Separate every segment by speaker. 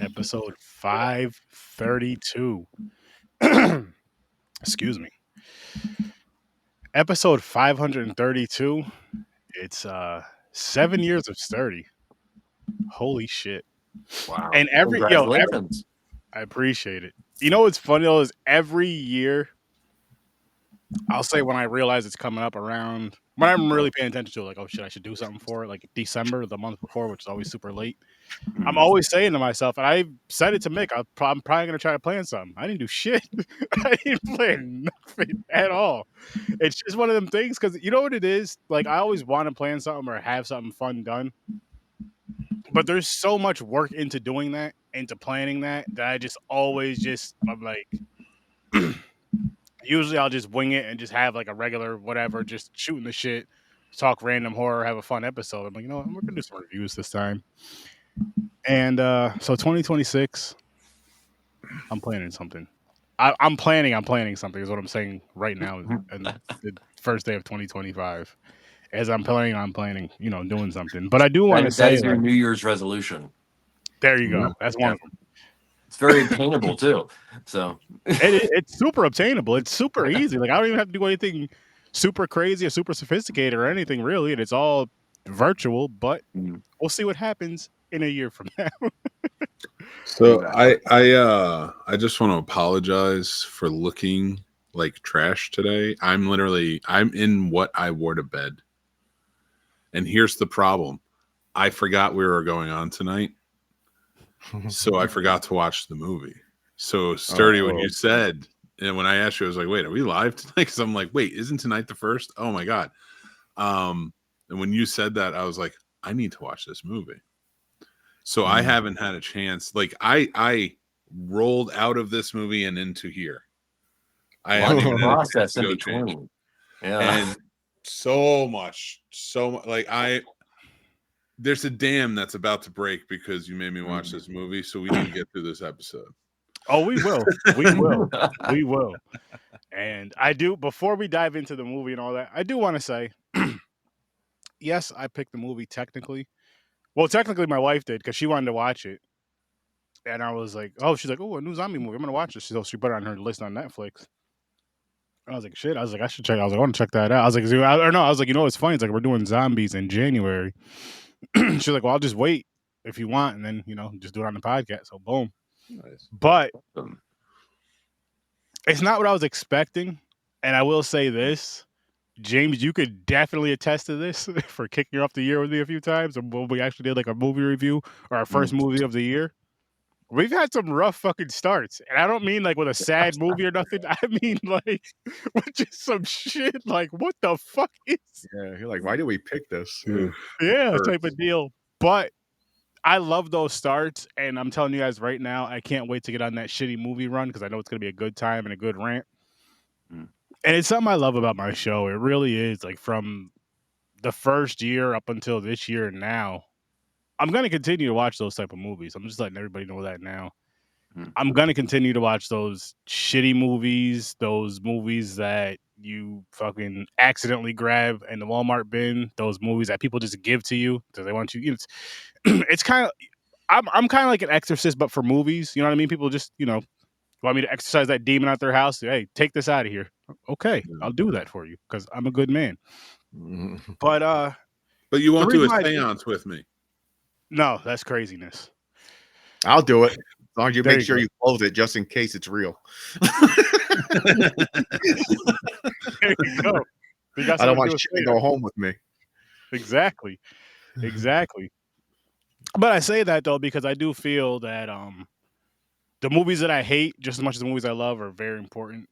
Speaker 1: Episode 532. Excuse me. Episode 532. It's 7 years of sturdy. Holy shit.
Speaker 2: Wow.
Speaker 1: And every
Speaker 2: Congratulations.
Speaker 1: I appreciate it. You know what's funny though is every year I'll say when I realize it's coming up around when I'm really paying attention to it, like, oh shit, I should do something for it, like December, the month before, which is always super late. I'm always saying to myself, and I said it to Mick, I'm probably going to try to plan something. I didn't do shit. I didn't plan nothing at all. It's just one of them things because you know what it is? Like, I always want to plan something or have something fun done. But there's so much work into doing that, into planning that I just always I'm like, usually I'll just wing it and just have like a regular whatever, just shooting the shit, talk random horror, have a fun episode. I'm like, you know what? We're going to do some reviews this time. And so 2026, I'm planning something. I'm planning something is what I'm saying right now. And the first day of 2025, as I'm planning, doing something. But I do want to say
Speaker 2: that is your New Year's resolution.
Speaker 1: There you go. That's one of them.
Speaker 2: It's very attainable too. So
Speaker 1: it's super obtainable. It's super easy. Like I don't even have to do anything super crazy or super sophisticated or anything really, and it's all virtual. But we'll see what happens in a year from now.
Speaker 3: So I just want to apologize for looking like trash today. I'm in what I wore to bed. And here's the problem. I forgot we were going on tonight. So I forgot to watch the movie. So Sturdy, when you said, and when I asked you, I was like, wait, are we live tonight? Because I'm like, wait, isn't tonight the first? Oh my God. And when you said that, I was like, I need to watch this movie. So I haven't had a chance. Like I rolled out of this movie and into here. I haven't even
Speaker 2: process in between. Yeah.
Speaker 3: And so much like there's a dam that's about to break because you made me watch this movie. So we need to get through this episode.
Speaker 1: Oh, we will. We will. And I do, before we dive into the movie and all that, I do want to say, yes, I picked the movie technically. Well, technically my wife did because she wanted to watch it. And I was like, oh, she's like, oh, a new zombie movie. I'm going to watch this. So she put it on her list on Netflix. I was like, shit. I was like, I should check. I was like, I want to check that out. I was like, I was like, you know, it's funny. It's like, we're doing zombies in January. She's like, well, I'll just wait if you want. And then, just do it on the podcast. So boom. Nice. But it's not what I was expecting. And I will say this, James, you could definitely attest to this for kicking off the year with me a few times. Or when we actually did like a movie review or our first movie of the year. We've had some rough fucking starts. And I don't mean like with a sad movie or nothing. I mean like with just some shit like, what the fuck is...
Speaker 4: Yeah, you're like, why did we pick this?
Speaker 1: Yeah, type of deal. But I love those starts. And I'm telling you guys right now, I can't wait to get on that shitty movie run because I know it's going to be a good time and a good rant. And it's something I love about my show. It really is. Like from the first year up until this year and now, I'm going to continue to watch those type of movies. I'm just letting everybody know that now. I'm going to continue to watch those shitty movies, those movies that you fucking accidentally grab in the Walmart bin, those movies that people just give to you because they want you. It's kind of, I'm kind of like an exorcist, but for movies. You know what I mean? People just, want me to exercise that demon out their house. Hey, take this out of here. Okay, I'll do that for you because I'm a good man. But
Speaker 3: you won't do a seance with me.
Speaker 1: No, that's craziness.
Speaker 4: I'll do it. As long as you make sure you close it just in case it's real.
Speaker 1: There you go.
Speaker 4: I don't want shit to go home with me.
Speaker 1: Exactly. But I say that though because I do feel that the movies that I hate just as much as the movies I love are very important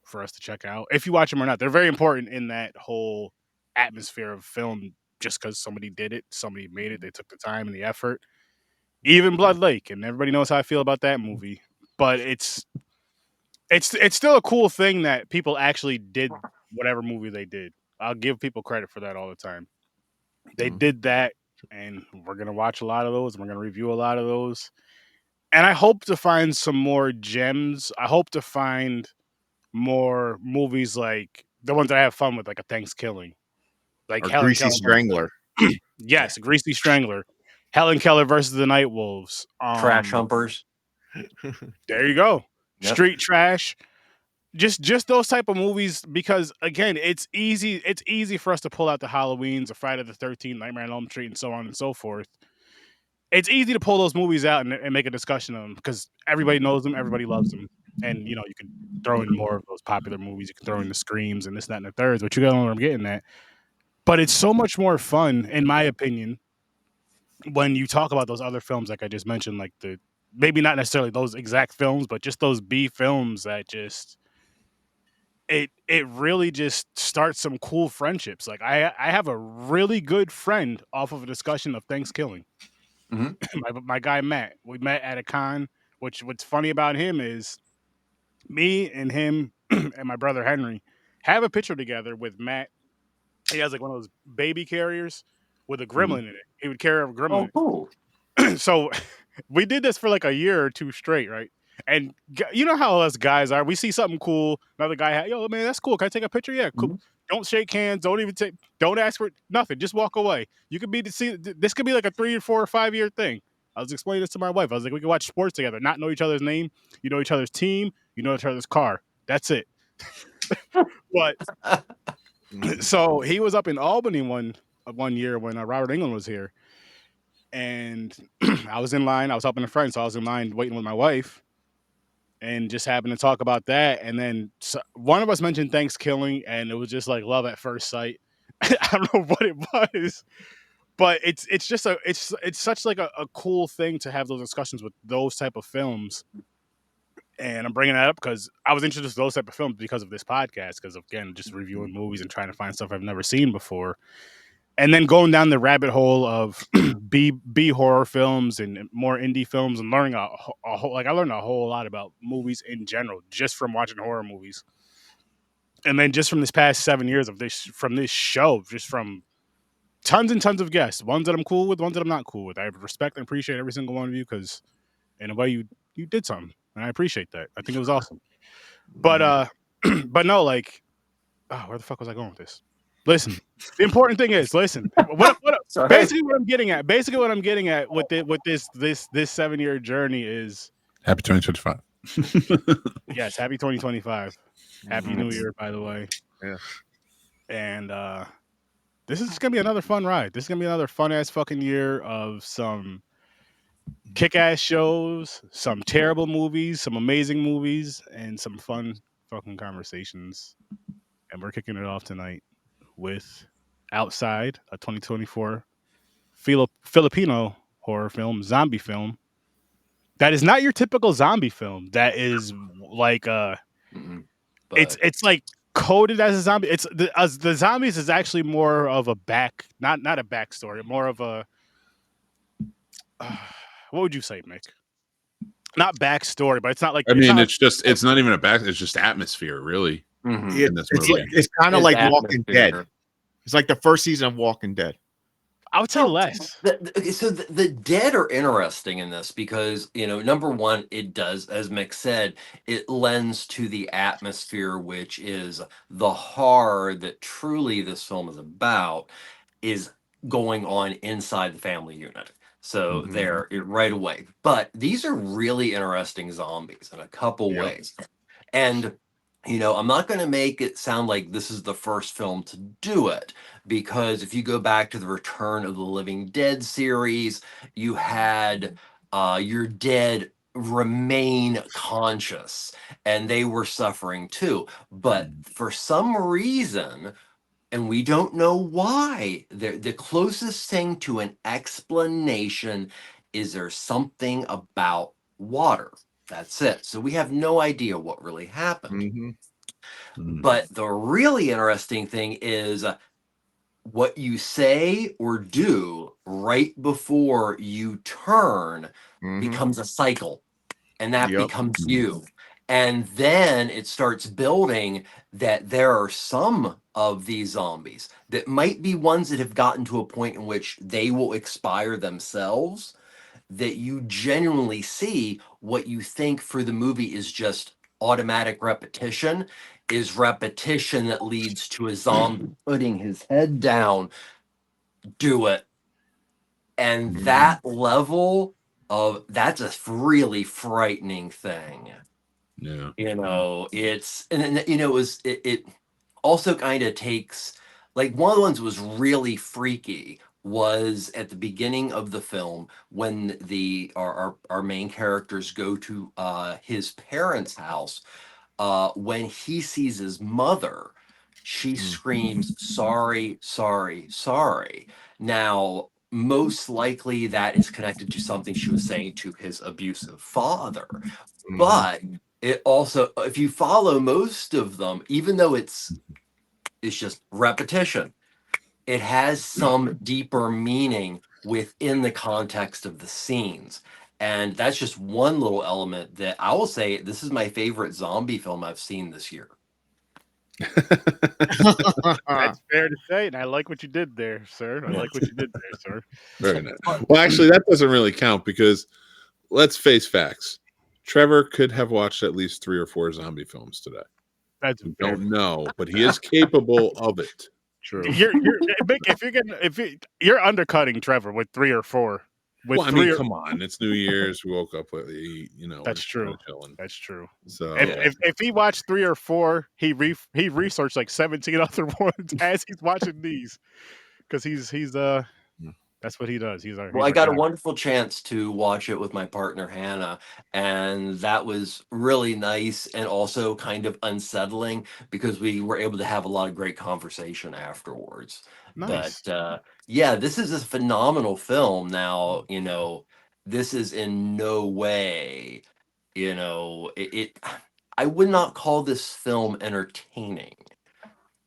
Speaker 1: for us to check out. If you watch them or not, they're very important in that whole atmosphere of film. Just because somebody did it, somebody made it, they took the time and the effort. Even Blood Lake, and everybody knows how I feel about that movie. But it's still a cool thing that people actually did whatever movie they did. I'll give people credit for that all the time. They did that, and we're gonna watch a lot of those, and we're gonna review a lot of those. And I hope to find some more gems. I hope to find more movies like the ones that I have fun with, like a Thanksgiving. Like
Speaker 4: Greasy Strangler.
Speaker 1: Yes, Greasy Strangler. Helen Keller versus the Night Wolves.
Speaker 2: Trash humpers.
Speaker 1: There you go.
Speaker 2: Yep.
Speaker 1: Street trash. Just those type of movies, because again, it's easy for us to pull out the Halloweens, or Friday the 13th, Nightmare on Elm Street, and so on and so forth. It's easy to pull those movies out and make a discussion of them because everybody knows them, everybody loves them, and you can throw in more of those popular movies. You can throw in the Screams and this, that, and the thirds, but you got to know what I'm getting at. But it's so much more fun, in my opinion, when you talk about those other films, like I just mentioned, like maybe not necessarily those exact films, but just those B films that just it really just starts some cool friendships. Like I have a really good friend off of a discussion of Thanksgiving. My guy Matt. We met at a con. What's funny about him is me and him and my brother Henry have a picture together with Matt. He has like one of those baby carriers with a gremlin in it. He would carry a gremlin.
Speaker 2: Oh, cool.
Speaker 1: So we did this for like a year or two straight, right? And you know how us guys are. We see something cool. Another guy, yo, man, that's cool. Can I take a picture? Yeah, cool. Don't shake hands. Don't ask for nothing. Just walk away. You could this could be like a 3 or 4 or 5 year thing. I was explaining this to my wife. I was like, we can watch sports together, not know each other's name. You know each other's team. You know each other's car. That's it. But so he was up in Albany one year when Robert Englund was here. And I was in line. I was helping a friend, so I was in line waiting with my wife, and just happened to talk about that. And then one of us mentioned Thanksgiving, and it was just like love at first sight. I don't know what it was, but it's just it's such like a cool thing to have those discussions with those type of films. And I'm bringing that up because I was introduced to those type of films because of this podcast. Because again, just reviewing movies and trying to find stuff I've never seen before. And then going down the rabbit hole of B horror films and more indie films, and learning I learned a whole lot about movies in general just from watching horror movies. And then just from this past 7 years of this show, just from tons and tons of guests, ones that I'm cool with, ones that I'm not cool with. I respect and appreciate every single one of you because in a way you did something, and I appreciate that. I think it was awesome. But but no, like, where the fuck was I going with this? Listen, the important thing is, listen. Basically, what I'm getting at with this 7 year journey is
Speaker 3: happy 2025.
Speaker 1: Yes, happy 2025. Happy New Year, by the way.
Speaker 4: Yeah.
Speaker 1: And this is gonna be another fun ride. This is gonna be another fun ass fucking year of some kick ass shows, some terrible movies, some amazing movies, and some fun fucking conversations. And we're kicking it off tonight with Outside, a 2024 Filipino horror film, zombie film. That is not your typical zombie film. That is like it's like coded as a zombie. It's the zombies is actually more of a not a backstory, more of a what would you say, Mick? Not backstory, but it's not like
Speaker 3: it's not even a back. It's just atmosphere, really.
Speaker 4: It's kind of like Walking Dead. It's like the first season of Walking Dead.
Speaker 1: I would say less.
Speaker 2: So the dead are interesting in this because, number one, it does, as Mick said, it lends to the atmosphere, which is the horror that truly this film is about, is going on inside the family unit. So there, right away. But these are really interesting zombies in a couple ways. And I'm not going to make it sound like this is the first film to do it, because if you go back to the Return of the Living Dead series, you had your dead remain conscious, and they were suffering too. But for some reason, and we don't know why, the closest thing to an explanation is there's something about water. That's it. So we have no idea what really happened. But the really interesting thing is what you say or do right before you turn becomes a cycle, and that becomes you. And then it starts building that there are some of these zombies that might be ones that have gotten to a point in which they will expire themselves, that you genuinely see what you think for the movie is just automatic repetition, is repetition that leads to a zombie putting his head down. Do it. And that level of that's a really frightening thing.
Speaker 3: Yeah.
Speaker 2: It's and it also kind of takes, like, one of the ones that was really freaky was at the beginning of the film when our main characters go to his parents' house. When he sees his mother, she screams, "Sorry, sorry, sorry." Now, most likely that is connected to something she was saying to his abusive father. But it also, if you follow most of them, even though it's just repetition, it has some deeper meaning within the context of the scenes. And that's just one little element that I will say this is my favorite zombie film I've seen this year.
Speaker 1: That's fair to say, and I like what you did there, sir. I like what you did there, sir.
Speaker 3: Very nice. Well, actually, that doesn't really count because let's face facts. Trevor could have watched at least 3 or 4 zombie films today.
Speaker 1: That's
Speaker 3: We don't know, but he is capable of it.
Speaker 1: True. You're you're undercutting Trevor with 3 or 4. With
Speaker 3: Well, I mean, come on. It's New Year's. We woke up with,
Speaker 1: that's
Speaker 3: we're
Speaker 1: true.
Speaker 3: chilling.
Speaker 1: That's true.
Speaker 3: So
Speaker 1: if he watched 3 or 4, he researched like 17 other ones as he's watching these, because he's that's what he does.
Speaker 2: Well, I got a wonderful chance to watch it with my partner Hannah, and that was really nice and also kind of unsettling because we were able to have a lot of great conversation afterwards.
Speaker 1: Nice.
Speaker 2: But yeah, this is a phenomenal film. Now, this is in no way, I would not call this film entertaining,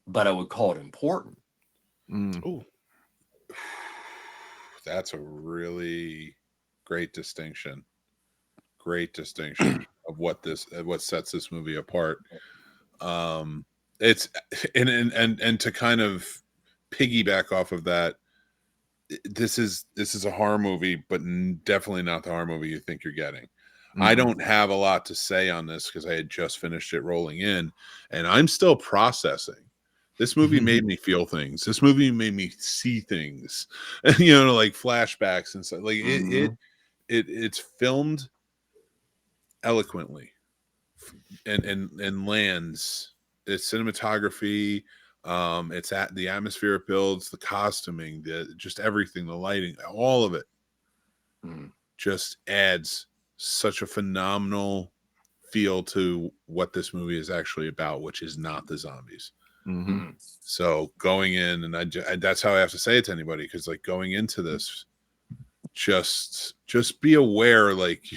Speaker 2: but I would call it important.
Speaker 1: Ooh.
Speaker 3: That's a really great distinction. Great distinction of what sets this movie apart. It's and to kind of piggyback off of that, this is a horror movie, but definitely not the horror movie you think you're getting. I don't have a lot to say on this because I had just finished it rolling in, and I'm still processing. This movie made me feel things. This movie made me see things, like flashbacks and stuff. Like it's filmed eloquently, and lands. It's cinematography. It's at the atmosphere it builds, the costuming, just everything, the lighting, all of it, just adds such a phenomenal feel to what this movie is actually about, which is not the zombies. So going in, and that's how I have to say it to anybody, because like going into this, just be aware, like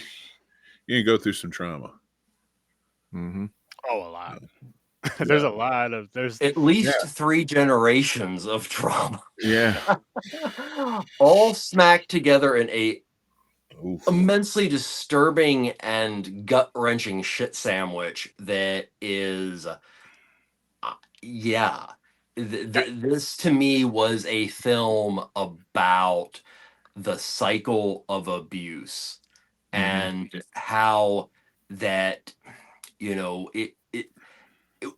Speaker 3: you're gonna go through some trauma.
Speaker 1: Oh, a lot. There's a lot of there's
Speaker 2: at least 3 generations of trauma.
Speaker 4: Yeah.
Speaker 2: All smacked together in a immensely disturbing and gut-wrenching shit sandwich that is this to me was a film about the cycle of abuse and how that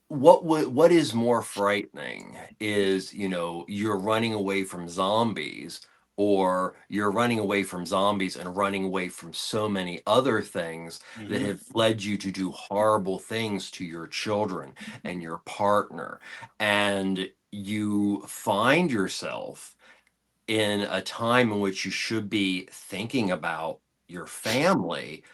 Speaker 2: what is more frightening is you're running away from zombies, or you're running away from zombies and running away from so many other things that have led you to do horrible things to your children and your partner, and you find yourself in a time in which you should be thinking about your family.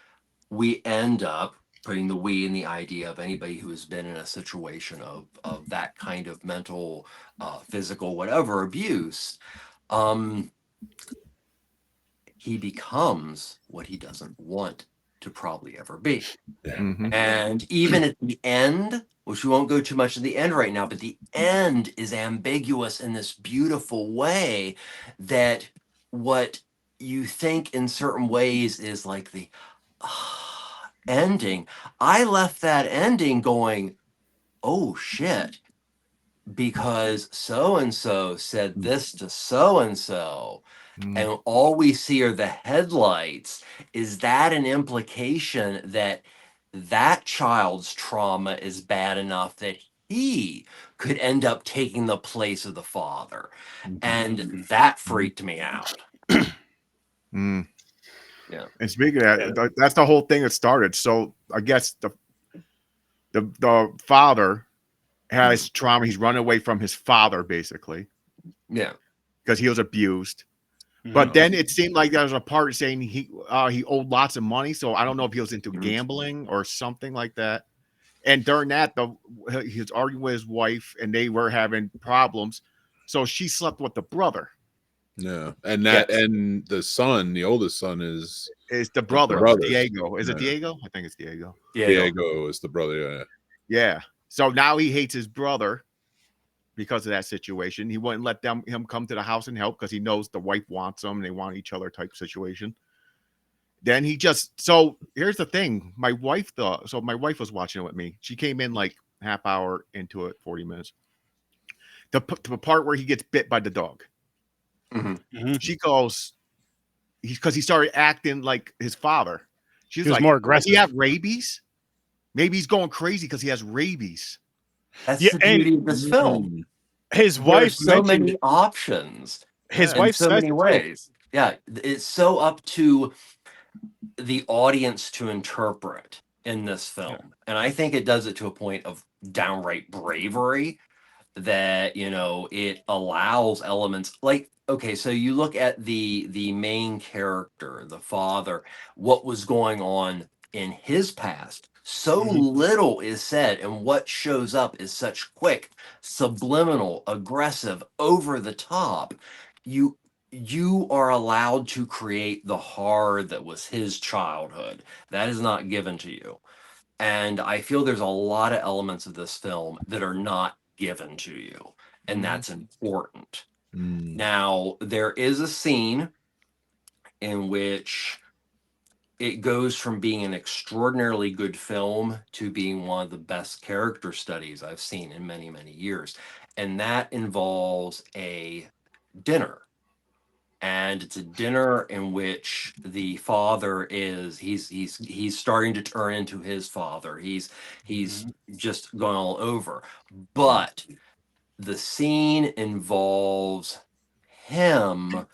Speaker 2: We end up putting the we in the idea of anybody who has been in a situation of that kind of mental, physical, whatever abuse. He becomes what he doesn't want to probably ever be. And even at the end, which we won't go too much in the end right now, but the end is ambiguous in this beautiful way that what you think in certain ways is like the ending. I left that ending going, oh shit, because so-and-so said this to so-and-so. And all we see are the headlights. Is that an implication that that child's trauma is bad enough that he could end up taking the place of the father? And that freaked me out.
Speaker 4: Mm.
Speaker 2: Yeah.
Speaker 4: And speaking of that, that's the whole thing that started. So I guess the father has trauma. He's run away from his father, basically.
Speaker 2: Yeah.
Speaker 4: Because he was abused. But then it seemed like there was a part saying he owed lots of money. So I don't know if he was into gambling or something like that. And during that, he was arguing with his wife, and they were having problems. So she slept with the brother.
Speaker 3: Yeah, and and the son, the oldest son, is
Speaker 4: the brother, Diego. Is it Diego? I think it's Diego.
Speaker 3: Diego is the brother.
Speaker 4: Yeah. So now he hates his brother because of that situation. He wouldn't let him come to the house and help because he knows the wife wants him and they want each other type situation. Then so here's the thing. My wife was watching it with me. She came in like half hour into it, 40 minutes. The part where he gets bit by the dog. She goes, because he started acting like his father. She was like,
Speaker 1: more aggressive.
Speaker 4: Does he have rabies? Maybe he's going crazy because he has rabies.
Speaker 2: That's the beauty of this film.
Speaker 1: His wife
Speaker 2: so many options.
Speaker 1: His wife
Speaker 2: so many ways. Yeah, it's so up to the audience to interpret in this film. And I think it does it to a point of downright bravery that, it allows elements like, okay, so you look at the main character, the father, what was going on in his past. So little is said, and what shows up is such quick, subliminal, aggressive, over the top. You are allowed to create the horror that was his childhood. That is not given to you. And I feel there's a lot of elements of this film that are not given to you. And that's important. Now, there is a scene in which it goes from being an extraordinarily good film to being one of the best character studies I've seen in many, many years. And that involves a dinner. And it's a dinner in which the father he's starting to turn into his father. He's just going all over. But the scene involves him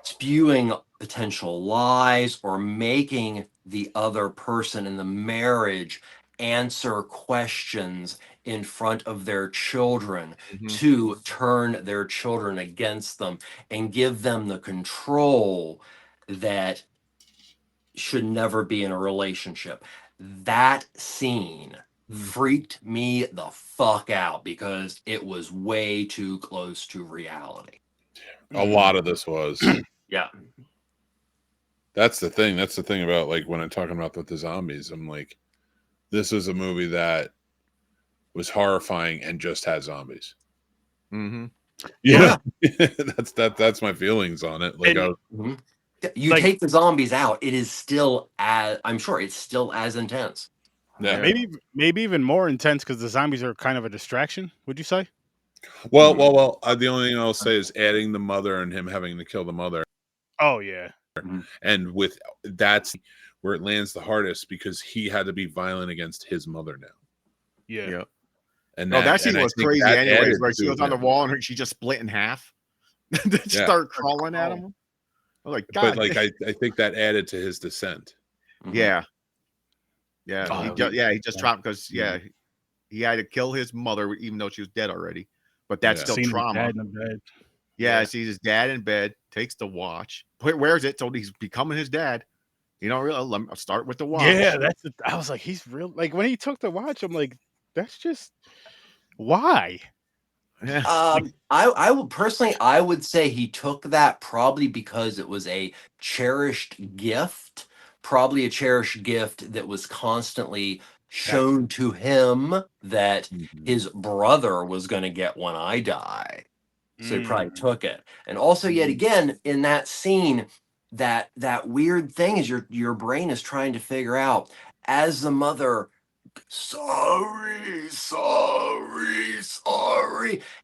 Speaker 2: spewing potential lies or making the other person in the marriage answer questions in front of their children to turn their children against them and give them the control that should never be in a relationship. That scene freaked me the fuck out because it was way too close to reality.
Speaker 3: A lot of this was.
Speaker 2: Yeah.
Speaker 3: That's the thing. That's the thing about, like, when I'm talking about the zombies, I'm like, this is a movie that was horrifying and just had zombies. Yeah. That's my feelings on it. Like,
Speaker 2: you take the zombies out, it is still I'm sure it's still as intense.
Speaker 3: Yeah.
Speaker 1: Maybe even more intense because the zombies are kind of a distraction, would you say?
Speaker 3: Well, the only thing I'll say is adding the mother and him having to kill the mother.
Speaker 1: Oh, yeah.
Speaker 3: And that's where it lands the hardest because he had to be violent against his mother now.
Speaker 1: Yeah.
Speaker 4: And that scene was crazy anyways, where she was on the wall and she just split in half. Start crawling at him. I was like, God.
Speaker 3: But like I think that added to his descent.
Speaker 4: Yeah. Yeah. He just dropped because he had to kill his mother even though she was dead already. But that's still trauma. Sees his dad in bed, takes the watch, wears it, so he's becoming his dad. Let me start with the watch.
Speaker 1: Yeah, I was like, he's real. Like when he took the watch, I'm like, that's just why.
Speaker 2: I would personally, I would say he took that probably because it was a cherished gift, probably a cherished gift that was constantly shown to him that his brother was going to get when I die. So he probably took it. And also, yet again, in that scene, that weird thing is your brain is trying to figure out as the mother, sorry.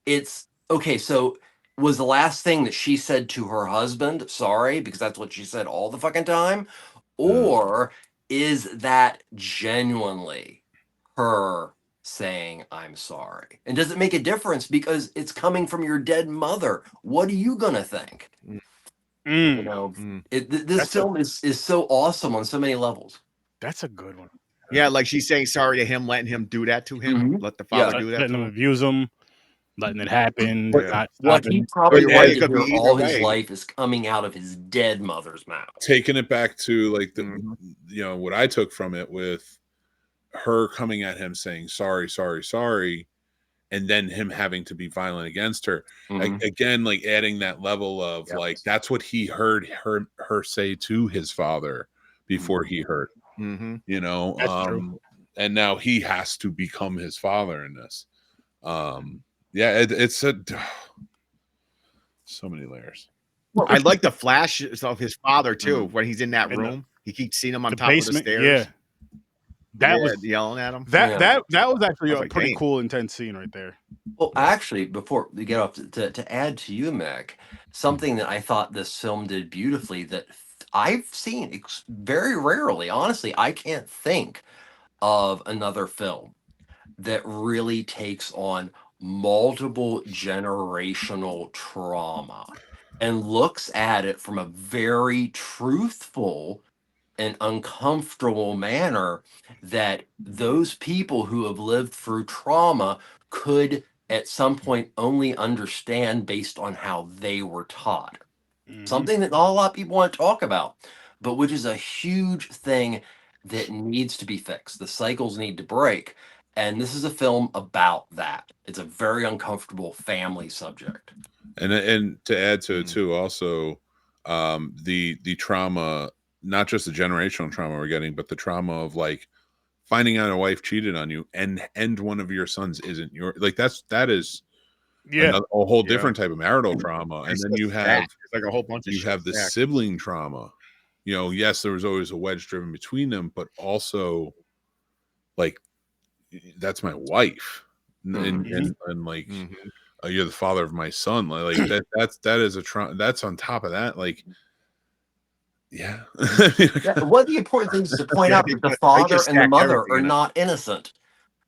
Speaker 2: It's okay. So was the last thing that she said to her husband, sorry, because that's what she said all the fucking time? Or is that genuinely her saying I'm sorry? And does it make a difference because it's coming from your dead mother? What are you gonna think? You know, this
Speaker 1: That's
Speaker 2: film is so awesome on so many levels.
Speaker 1: That's a good one.
Speaker 4: Yeah, like she's saying sorry to him, letting him do that to him. Let the father do that
Speaker 1: letting
Speaker 4: to
Speaker 1: him
Speaker 4: him.
Speaker 1: abuse him, letting it happen.
Speaker 4: Yeah.
Speaker 2: What he
Speaker 1: Not
Speaker 2: probably
Speaker 4: But
Speaker 2: wanted
Speaker 4: it
Speaker 2: to
Speaker 4: could
Speaker 2: hear
Speaker 4: be
Speaker 2: all
Speaker 4: either
Speaker 2: his
Speaker 4: way.
Speaker 2: life is coming out of his dead mother's mouth.
Speaker 3: Taking it back to like the, you know, what I took from it with her coming at him saying sorry, sorry, sorry, and then him having to be violent against her. Again, like adding that level of like that's what he heard her say to his father before he hurt. You know,
Speaker 1: That's true.
Speaker 3: and now he has to become his father in this. Yeah, it's a so many layers.
Speaker 4: I like the flashes of his father too when he's in that room. He keeps seeing him on top of the stairs.
Speaker 1: Yeah, that was
Speaker 4: yelling at him.
Speaker 1: That was actually a
Speaker 4: like,
Speaker 1: pretty
Speaker 4: damn.
Speaker 1: cool, intense scene right there.
Speaker 2: Well, actually, before we get off to add to you, Mick, something that I thought this film did beautifully that I've seen very rarely. Honestly, I can't think of another film that really takes on multiple generational trauma and looks at it from a very truthful and uncomfortable manner that those people who have lived through trauma could at some point only understand based on how they were taught. Something that not a lot of people want to talk about, but which is a huge thing that needs to be fixed. The cycles need to break. And this is a film about that. It's a very uncomfortable family subject.
Speaker 3: And to add to it too, also the trauma, not just the generational trauma we're getting, but the trauma of like finding out a wife cheated on you and one of your sons isn't your, like that is a whole different type of marital trauma. And then you have
Speaker 4: like a whole bunch of
Speaker 3: you have the sibling trauma. You know, yes, there was always a wedge driven between them, but also like that's my wife, and like you're the father of my son. Like that is a trauma. That's on top of that. Like, yeah.
Speaker 2: One of the important things is to point out that the father and the mother are not innocent.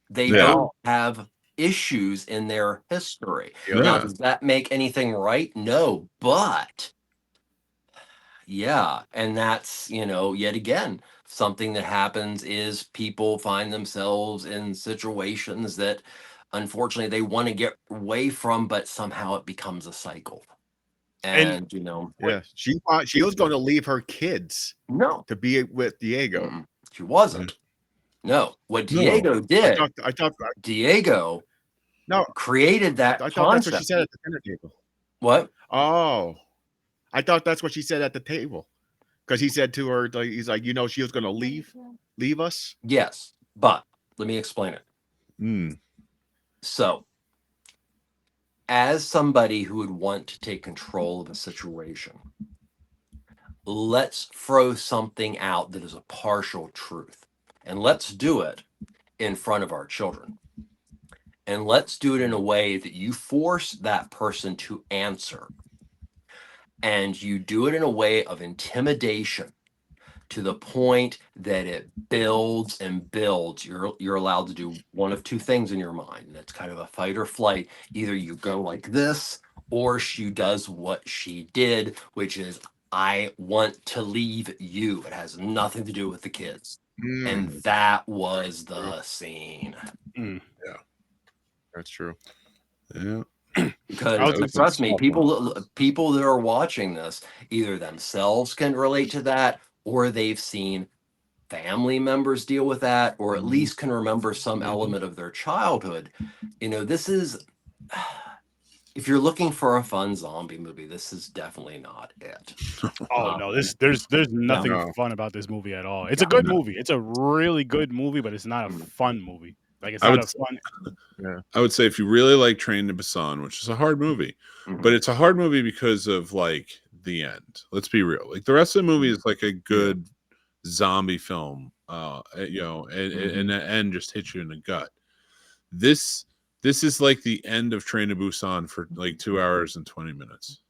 Speaker 2: They don't have issues in their history. Now, does that make anything right? No, but yeah, and that's, you know, yet again, something that happens is people find themselves in situations that unfortunately they want to get away from, but somehow it becomes a cycle. And you know,
Speaker 4: she was going to leave her kids to be with Diego.
Speaker 2: She wasn't. No, what Diego did,
Speaker 4: I thought
Speaker 2: Diego created that
Speaker 4: I thought that's what she said at the dinner table.
Speaker 2: What?
Speaker 4: Oh, I thought that's what she said at the table, because he said to her, like, he's like, you know, she was going to leave us.
Speaker 2: Yes, but let me explain it. So, as somebody who would want to take control of a situation, let's throw something out that is a partial truth, and let's do it in front of our children. And let's do it in a way that you force that person to answer. And you do it in a way of intimidation to the point that it builds and builds. You're allowed to do one of two things in your mind. That's kind of a fight or flight. Either you go like this, or she does what she did, which is, I want to leave you. It has nothing to do with the kids. And that was the scene.
Speaker 3: Yeah,
Speaker 4: that's true.
Speaker 3: Yeah.
Speaker 2: Because trust me, people that are watching this either themselves can relate to that, or they've seen family members deal with that, or at least can remember some element of their childhood. You know, this is, if you're looking for a fun zombie movie, this is definitely not it.
Speaker 1: Oh no, there's nothing fun about this movie at all. It's a good movie. It's a really good movie, but it's not a fun movie. Like, it's not a fun.
Speaker 3: I would say if you really like Train to Busan, which is a hard movie, but it's a hard movie because of like the end. Let's be real. Like the rest of the movie is like a good zombie film, you know, and the end just hits you in the gut. This is like the end of Train to Busan for like 2 hours and 20 minutes.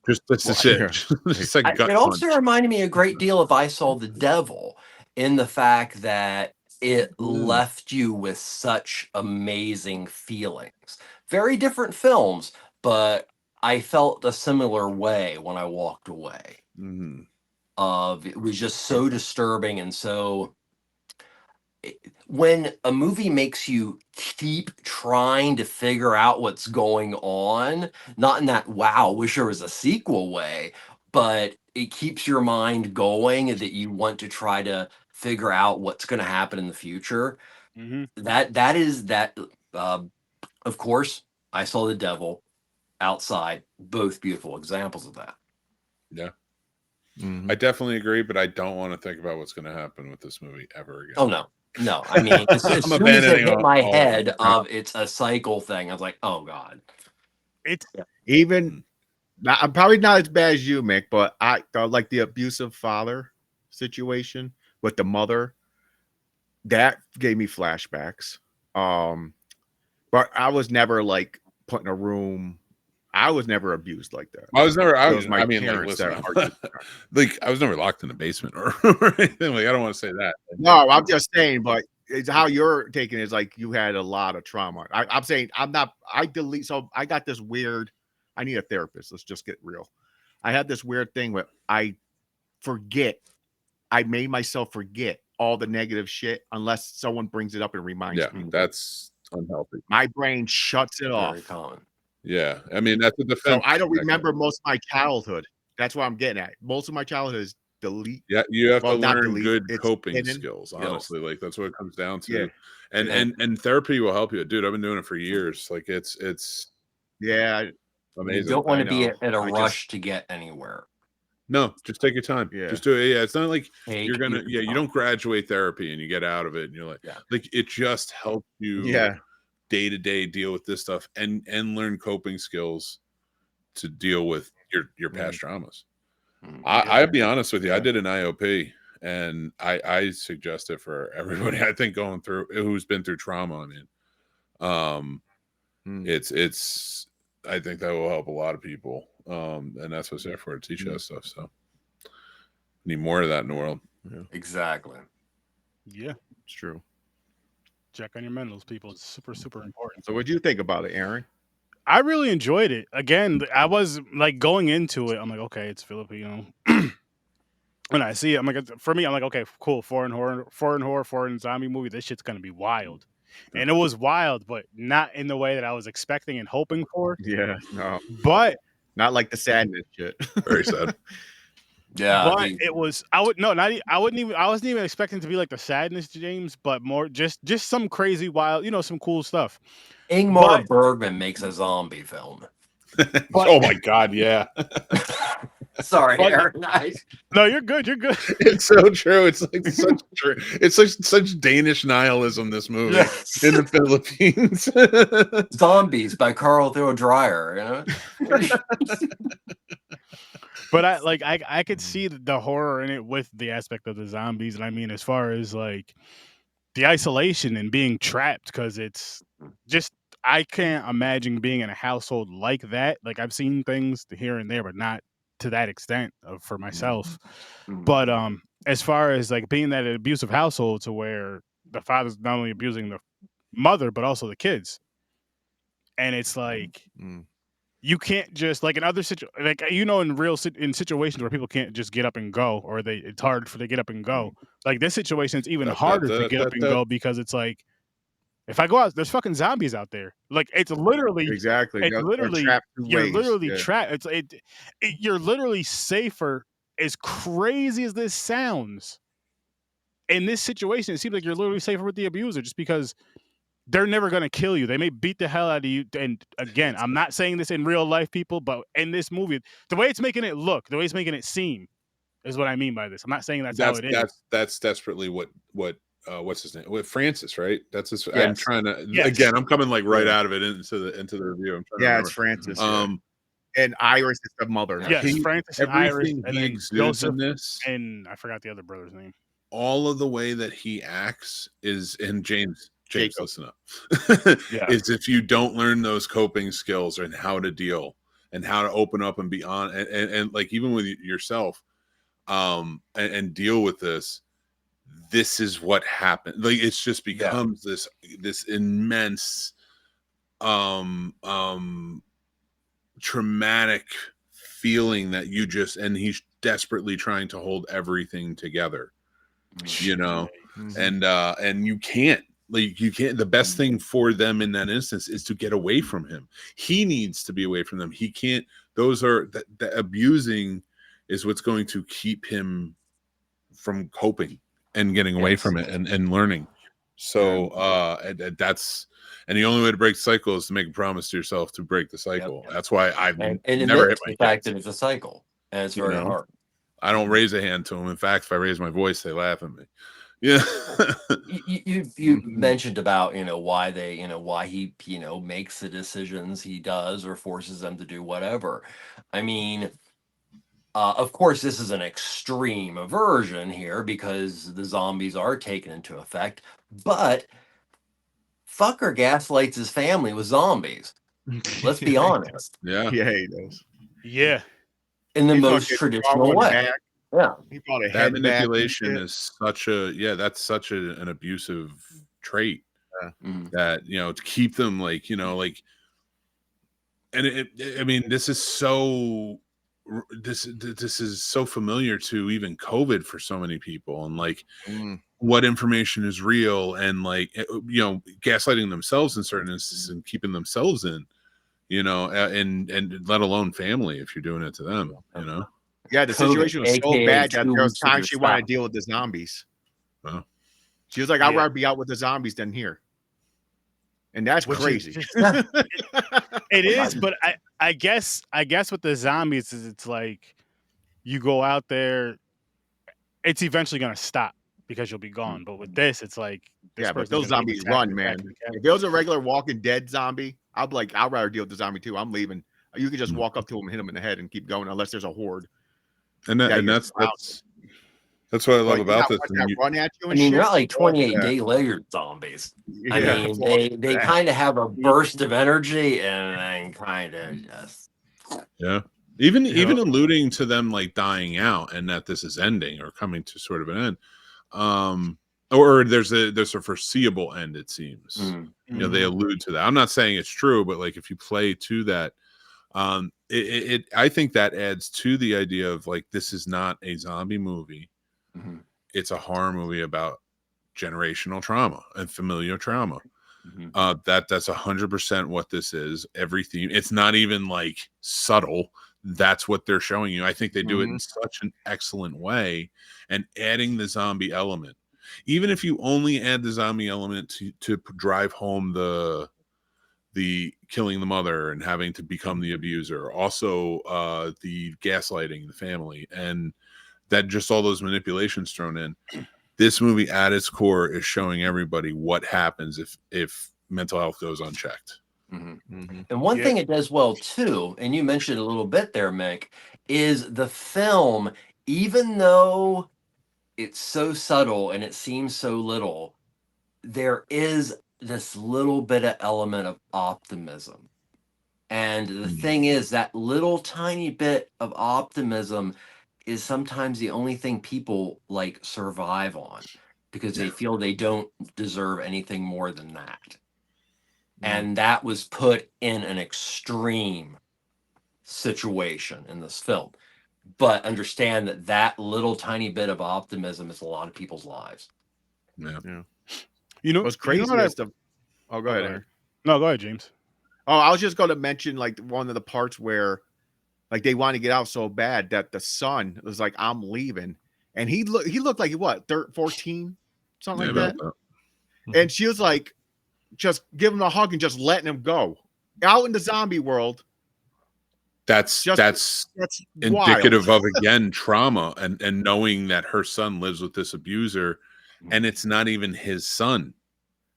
Speaker 3: Just that's it. It's like gut
Speaker 2: it also
Speaker 3: punch.
Speaker 2: reminded me a great deal of I Saw the Devil, in the fact that it left you with such amazing feelings. Very different films, but I felt a similar way when I walked away.
Speaker 3: Mhm.
Speaker 2: It was just so disturbing and so. When a movie makes you keep trying to figure out what's going on, not in that wow, wish there was a sequel way, but it keeps your mind going and that you want to try to figure out what's going to happen in the future.
Speaker 1: Mm-hmm.
Speaker 2: That is that. Uh, of course, I saw the devil outside. Both beautiful examples of that.
Speaker 3: Yeah.
Speaker 4: Mhm.
Speaker 3: I definitely agree, but I don't want to think about what's going to happen with this movie ever again.
Speaker 2: Oh no! I mean, as
Speaker 3: I'm
Speaker 2: soon as it
Speaker 3: abandoning
Speaker 2: hit my
Speaker 3: all
Speaker 2: head
Speaker 3: of
Speaker 2: of it's a cycle thing, I was like, oh god.
Speaker 1: It's
Speaker 4: Even I'm probably not as bad as you, Mick, but I like the abusive father situation with the mother. That gave me flashbacks. But I was never like put in a room. I was never abused like that.
Speaker 3: I was never.
Speaker 4: It was my
Speaker 3: I mean, like,
Speaker 4: parents
Speaker 3: listen,
Speaker 4: that
Speaker 3: like I was never locked in the basement or anything. Like, I don't want to say that.
Speaker 4: No, I'm just saying, but it's how you're taking it is like you had a lot of trauma. I'm saying I'm not. I delete. So I got this weird. I need a therapist. Let's just get real. I had this weird thing where I forget. I made myself forget all the negative shit unless someone brings it up and reminds
Speaker 3: Yeah,
Speaker 4: me.
Speaker 3: that's unhealthy.
Speaker 4: My brain shuts it
Speaker 2: Very
Speaker 4: off.
Speaker 2: common.
Speaker 3: Yeah, I mean that's a defense.
Speaker 4: So I don't
Speaker 3: mechanism.
Speaker 4: remember most of my childhood. That's what I'm getting at. Most of my childhood is delete.
Speaker 3: Yeah, you have to
Speaker 4: Well, not
Speaker 3: learn
Speaker 4: delete,
Speaker 3: good
Speaker 4: it's
Speaker 3: coping
Speaker 4: hidden.
Speaker 3: skills. Honestly, like that's what it comes down
Speaker 4: Yeah.
Speaker 3: to. And
Speaker 2: Yeah.
Speaker 3: and therapy will help you, dude. I've been doing it for years. Like it's
Speaker 4: Yeah.
Speaker 2: You
Speaker 3: amazing.
Speaker 2: don't want
Speaker 4: I
Speaker 2: to be
Speaker 4: know.
Speaker 2: at a
Speaker 4: I
Speaker 2: rush
Speaker 4: just
Speaker 2: to get anywhere.
Speaker 3: No, just take your time.
Speaker 4: Yeah.
Speaker 3: Just do it. Yeah, it's not like
Speaker 2: Take
Speaker 3: you're gonna.
Speaker 2: your
Speaker 3: Yeah, you
Speaker 2: time.
Speaker 3: don't graduate therapy and you get out of it and you're like,
Speaker 2: Yeah.
Speaker 3: like it just helps you.
Speaker 4: Yeah.
Speaker 3: Day to day deal with this stuff and learn coping skills to deal with your past traumas. I'll be honest with you. I did an IOP and I suggest it for everybody. I think going through who's been through trauma. I mean, it's I think that will help a lot of people. And that's what's there for to teach us stuff. So need more of that in the world.
Speaker 4: Yeah.
Speaker 2: Exactly.
Speaker 1: yeah.
Speaker 4: It's true.
Speaker 1: Check on your mentals, people. It's super, super important.
Speaker 4: So what do you think about it, Aaron?
Speaker 1: I really enjoyed it. Again, I was like going into it. I'm like, okay, it's Filipino. When I see it, I'm like, for me, I'm like, okay, cool, foreign horror, foreign zombie movie. This shit's gonna be wild, and it was wild, but not in the way that I was expecting and hoping for.
Speaker 4: Yeah. No.
Speaker 1: But
Speaker 4: Not like the sadness shit.
Speaker 3: Very sad.
Speaker 2: Yeah.
Speaker 1: but it was. I would no, not. I wouldn't even. I wasn't even expecting to be like the sadness, James, but more just some crazy wild, some cool stuff.
Speaker 2: Ingmar
Speaker 1: But-
Speaker 2: Bergman makes a zombie film.
Speaker 3: Oh my god, yeah.
Speaker 2: Sorry,
Speaker 1: But-
Speaker 2: Aaron.
Speaker 1: No, you're good. You're good.
Speaker 3: It's so true. It's like such it's like such Danish nihilism, this movie
Speaker 2: Yes.
Speaker 3: in the Philippines.
Speaker 2: Zombies by Carl Theo Dreyer.
Speaker 1: But I could see the horror in it with the aspect of the zombies, and I mean, as far as like the isolation and being trapped, because it's just I can't imagine being in a household like that. Like I've seen things here and there, but not to that extent for myself. But as far as like being that abusive household to where the father's not only abusing the mother but also the kids, and it's like you can't just like in other situations, like in situations where people can't just get up and go, or it's hard for they get up and go. Like this situation, it's even harder to get up and go because it's like if I go out, there's fucking zombies out there. Like it's literally
Speaker 4: Exactly.
Speaker 1: It's
Speaker 4: They're
Speaker 1: literally
Speaker 4: trapped two
Speaker 1: you're
Speaker 4: ways.
Speaker 1: literally
Speaker 4: Yeah.
Speaker 1: trapped. You're literally safer. As crazy as this sounds, in this situation, it seems like you're literally safer with the abuser just because they're never going to kill you. They may beat the hell out of you. And again, I'm not saying this in real life, people, but in this movie, the way it's making it look, the way it's making it seem is what I mean by this. I'm not saying that's how it is.
Speaker 3: That's desperately what what's his name? With Francis, right? That's his,
Speaker 1: Yes.
Speaker 3: I'm trying to
Speaker 1: Yes.
Speaker 3: again, I'm coming like right out of it into the review. I'm trying
Speaker 4: Yeah,
Speaker 3: to
Speaker 4: it's Francis.
Speaker 3: yeah.
Speaker 4: And Iris is the mother.
Speaker 1: Yes, Francis and Iris,
Speaker 3: everything
Speaker 1: and
Speaker 3: he
Speaker 1: then
Speaker 3: exudes
Speaker 1: Joseph,
Speaker 3: in this,
Speaker 1: and I forgot the other brother's name.
Speaker 3: all of the way that he acts is, and James,
Speaker 4: Jacob.
Speaker 3: listen up.
Speaker 1: Yeah.
Speaker 3: Is if you don't learn those coping skills and how to deal and how to open up and be on and like even with yourself, and deal with this is what happened. Like it's just becomes this immense traumatic feeling that you just, and he's desperately trying to hold everything together, you know, and you can't, like, you can't. The best thing for them in that instance is to get away from him. He needs to be away from them. He can't. Those are the abusing is what's going to keep him from coping and getting away from it and learning. So that's, and the only way to break the cycle is to make a promise to yourself to break the cycle. That's why I've
Speaker 2: and
Speaker 3: never hit my
Speaker 2: the fact that it's a cycle, and it's very hard.
Speaker 3: I don't raise a hand to them. In fact, if I raise my voice, they laugh at me. Yeah.
Speaker 2: you mentioned about, why they, why he, makes the decisions he does or forces them to do whatever. I mean, of course, this is an extreme version here because the zombies are taken into effect, but fucker gaslights his family with zombies. Let's be honest.
Speaker 3: Yeah.
Speaker 4: Yeah, he does.
Speaker 1: Yeah.
Speaker 2: In the most traditional way. Yeah.
Speaker 4: He brought a
Speaker 3: That
Speaker 4: head
Speaker 3: manipulation
Speaker 4: back
Speaker 3: is such a, that's such an abusive trait that, to keep them like, like, and I mean, this is so, this is so familiar to even COVID for so many people, and like what information is real, and like, gaslighting themselves in certain instances and keeping themselves in, and let alone family if you're doing it to them,
Speaker 4: Yeah, the situation was so bad that there was times she wanted to deal with the zombies.
Speaker 3: Wow.
Speaker 4: She was like, I'd rather be out with the zombies than here. And that's crazy.
Speaker 1: It is, but I guess with the zombies is it's like you go out there, it's eventually gonna stop because you'll be gone. But with this, it's like
Speaker 4: but those zombies run, man. If it was a regular Walking Dead zombie, I'd be like, I'd rather deal with the zombie too. I'm leaving. You can just walk up to him and hit him in the head and keep going unless the's a horde.
Speaker 3: And that's what I love about this.
Speaker 4: Run at you
Speaker 2: I mean, they're not like 28-day later zombies. I mean, they kind of have a burst of energy and then kind of just.
Speaker 3: Yeah. Even alluding to them like dying out and that this is ending or coming to sort of an end. Or there's a foreseeable end, it seems. They allude to that. I'm not saying it's true, but like if you play to that, I think that adds to the idea of like, this is not a zombie movie. It's a horror movie about generational trauma and familial trauma. That's 100% what this is. Everything. It's not even like subtle. That's what they're showing you. I think they do it in such an excellent way, and adding the zombie element, even if you only add the zombie element to drive home the killing the mother and having to become the abuser, also the gaslighting the family, and that just all those manipulations thrown in. This movie at its core is showing everybody what happens if mental health goes unchecked.
Speaker 2: And one thing it does well too, and you mentioned a little bit there, Mick, is the film, even though it's so subtle and it seems so little, there is this little bit of element of optimism. And the thing is, that little tiny bit of optimism is sometimes the only thing people like survive on, because they feel they don't deserve anything more than that. And that was put in an extreme situation in this film. But understand that little tiny bit of optimism is a lot of people's lives.
Speaker 3: Yeah.
Speaker 4: What's crazy is oh, go ahead, Aaron.
Speaker 1: No, go ahead, James.
Speaker 4: Oh, I was just going to mention like one of the parts where like they want to get out so bad that the son was like, I'm leaving. And he looked like what, 14, something like that. And she was like, just give him a hug and just letting him go out in the zombie world.
Speaker 3: That's indicative wild. Of again trauma and knowing that her son lives with this abuser, and it's not even his son.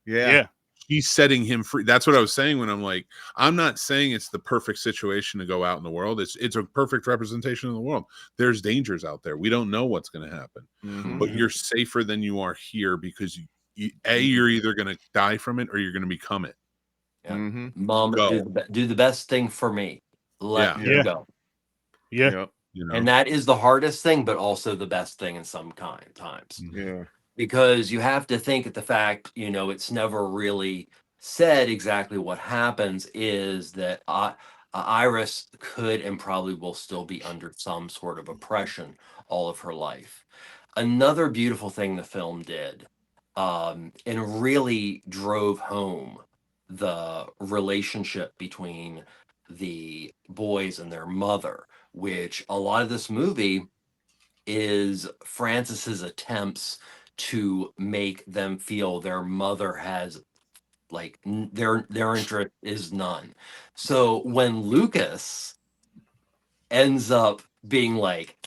Speaker 1: Yeah.
Speaker 3: He's setting him free. That's what I was saying when I'm like, I'm not saying it's the perfect situation to go out in the world. It's a perfect representation of the world. There's dangers out there. We don't know what's going to happen, but you're safer than you are here because you're either going to die from it or you're going to become it.
Speaker 2: Mom, do the best thing for me. Let me go.
Speaker 1: Yeah.
Speaker 2: And that is the hardest thing, but also the best thing in some times.
Speaker 4: Yeah.
Speaker 2: Because you have to think at the fact, it's never really said exactly what happens, is that Iris could and probably will still be under some sort of oppression all of her life. Another beautiful thing the film did, and really drove home the relationship between the boys and their mother, which a lot of this movie is Francis's attempts to make them feel their mother has like their interest is none. So when Lucas ends up being like,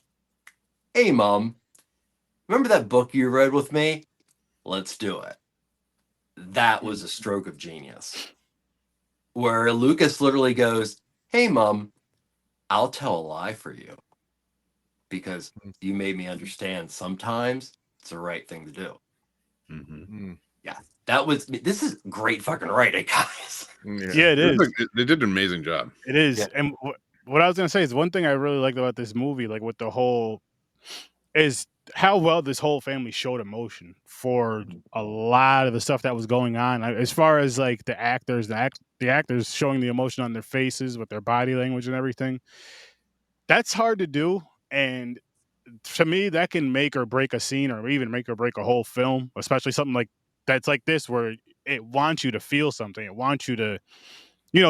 Speaker 2: "Hey, mom, remember that book you read with me? Let's do it." That was a stroke of genius. Where Lucas literally goes, "Hey, mom, I'll tell a lie for you because you made me understand sometimes it's the right thing to do." Yeah, this is great fucking writing, guys.
Speaker 1: Yeah, it is.
Speaker 3: They did an amazing job.
Speaker 1: It is.
Speaker 2: Yeah.
Speaker 1: And what I was gonna say is one thing I really liked about this movie, like with the whole, is how well this whole family showed emotion for a lot of the stuff that was going on. As far as like the actors, the actors showing the emotion on their faces with their body language and everything. That's hard to do, and to me, that can make or break a scene, or even make or break a whole film. Especially something like that's like this, where it wants you to feel something. It wants you to,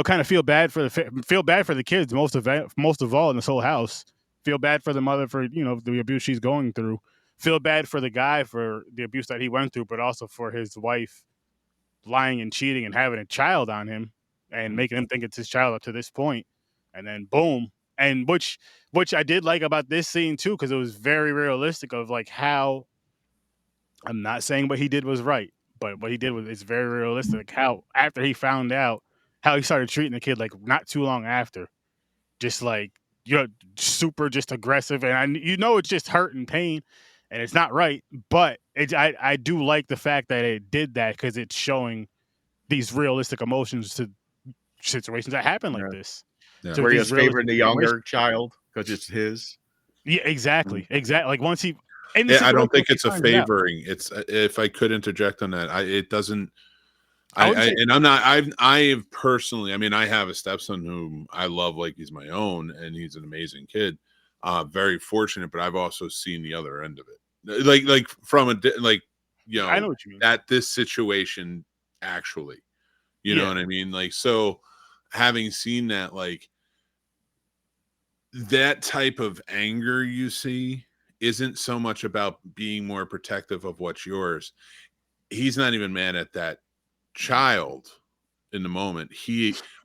Speaker 1: kind of feel bad for the kids most of all in this whole house. Feel bad for the mother for the abuse she's going through. Feel bad for the guy for the abuse that he went through, but also for his wife lying and cheating and having a child on him and making him think it's his child up to this point. And then boom, and which I did like about this scene too, because it was very realistic of like how, I'm not saying what he did was right, but what he did was, it's very realistic. How after he found out, how he started treating the kid, like not too long after, just like super just aggressive, and it's just hurt and pain, and it's not right. But I do like the fact that it did that because it's showing these realistic emotions to situations that happen like this.
Speaker 3: Yeah.
Speaker 1: To
Speaker 4: Where he
Speaker 1: these
Speaker 4: was favoring
Speaker 1: realistic
Speaker 4: the younger child because it's his.
Speaker 1: Yeah, exactly. Like once he, in the
Speaker 3: Yeah, I don't
Speaker 1: situation,
Speaker 3: think
Speaker 1: he
Speaker 3: it's a
Speaker 1: finds it out.
Speaker 3: favoring. It's, if I could interject on that, it doesn't.
Speaker 1: I wouldn't say-
Speaker 3: And I'm not. I personally. I mean, I have a stepson whom I love like he's my own, and he's an amazing kid. Very fortunate, but I've also seen the other end of it. Like from like
Speaker 1: I know what you mean.
Speaker 3: at this situation actually. You know what I mean? Like, so having seen that, like that type of anger you see isn't so much about being more protective of what's yours. He's not even mad at that child in the moment.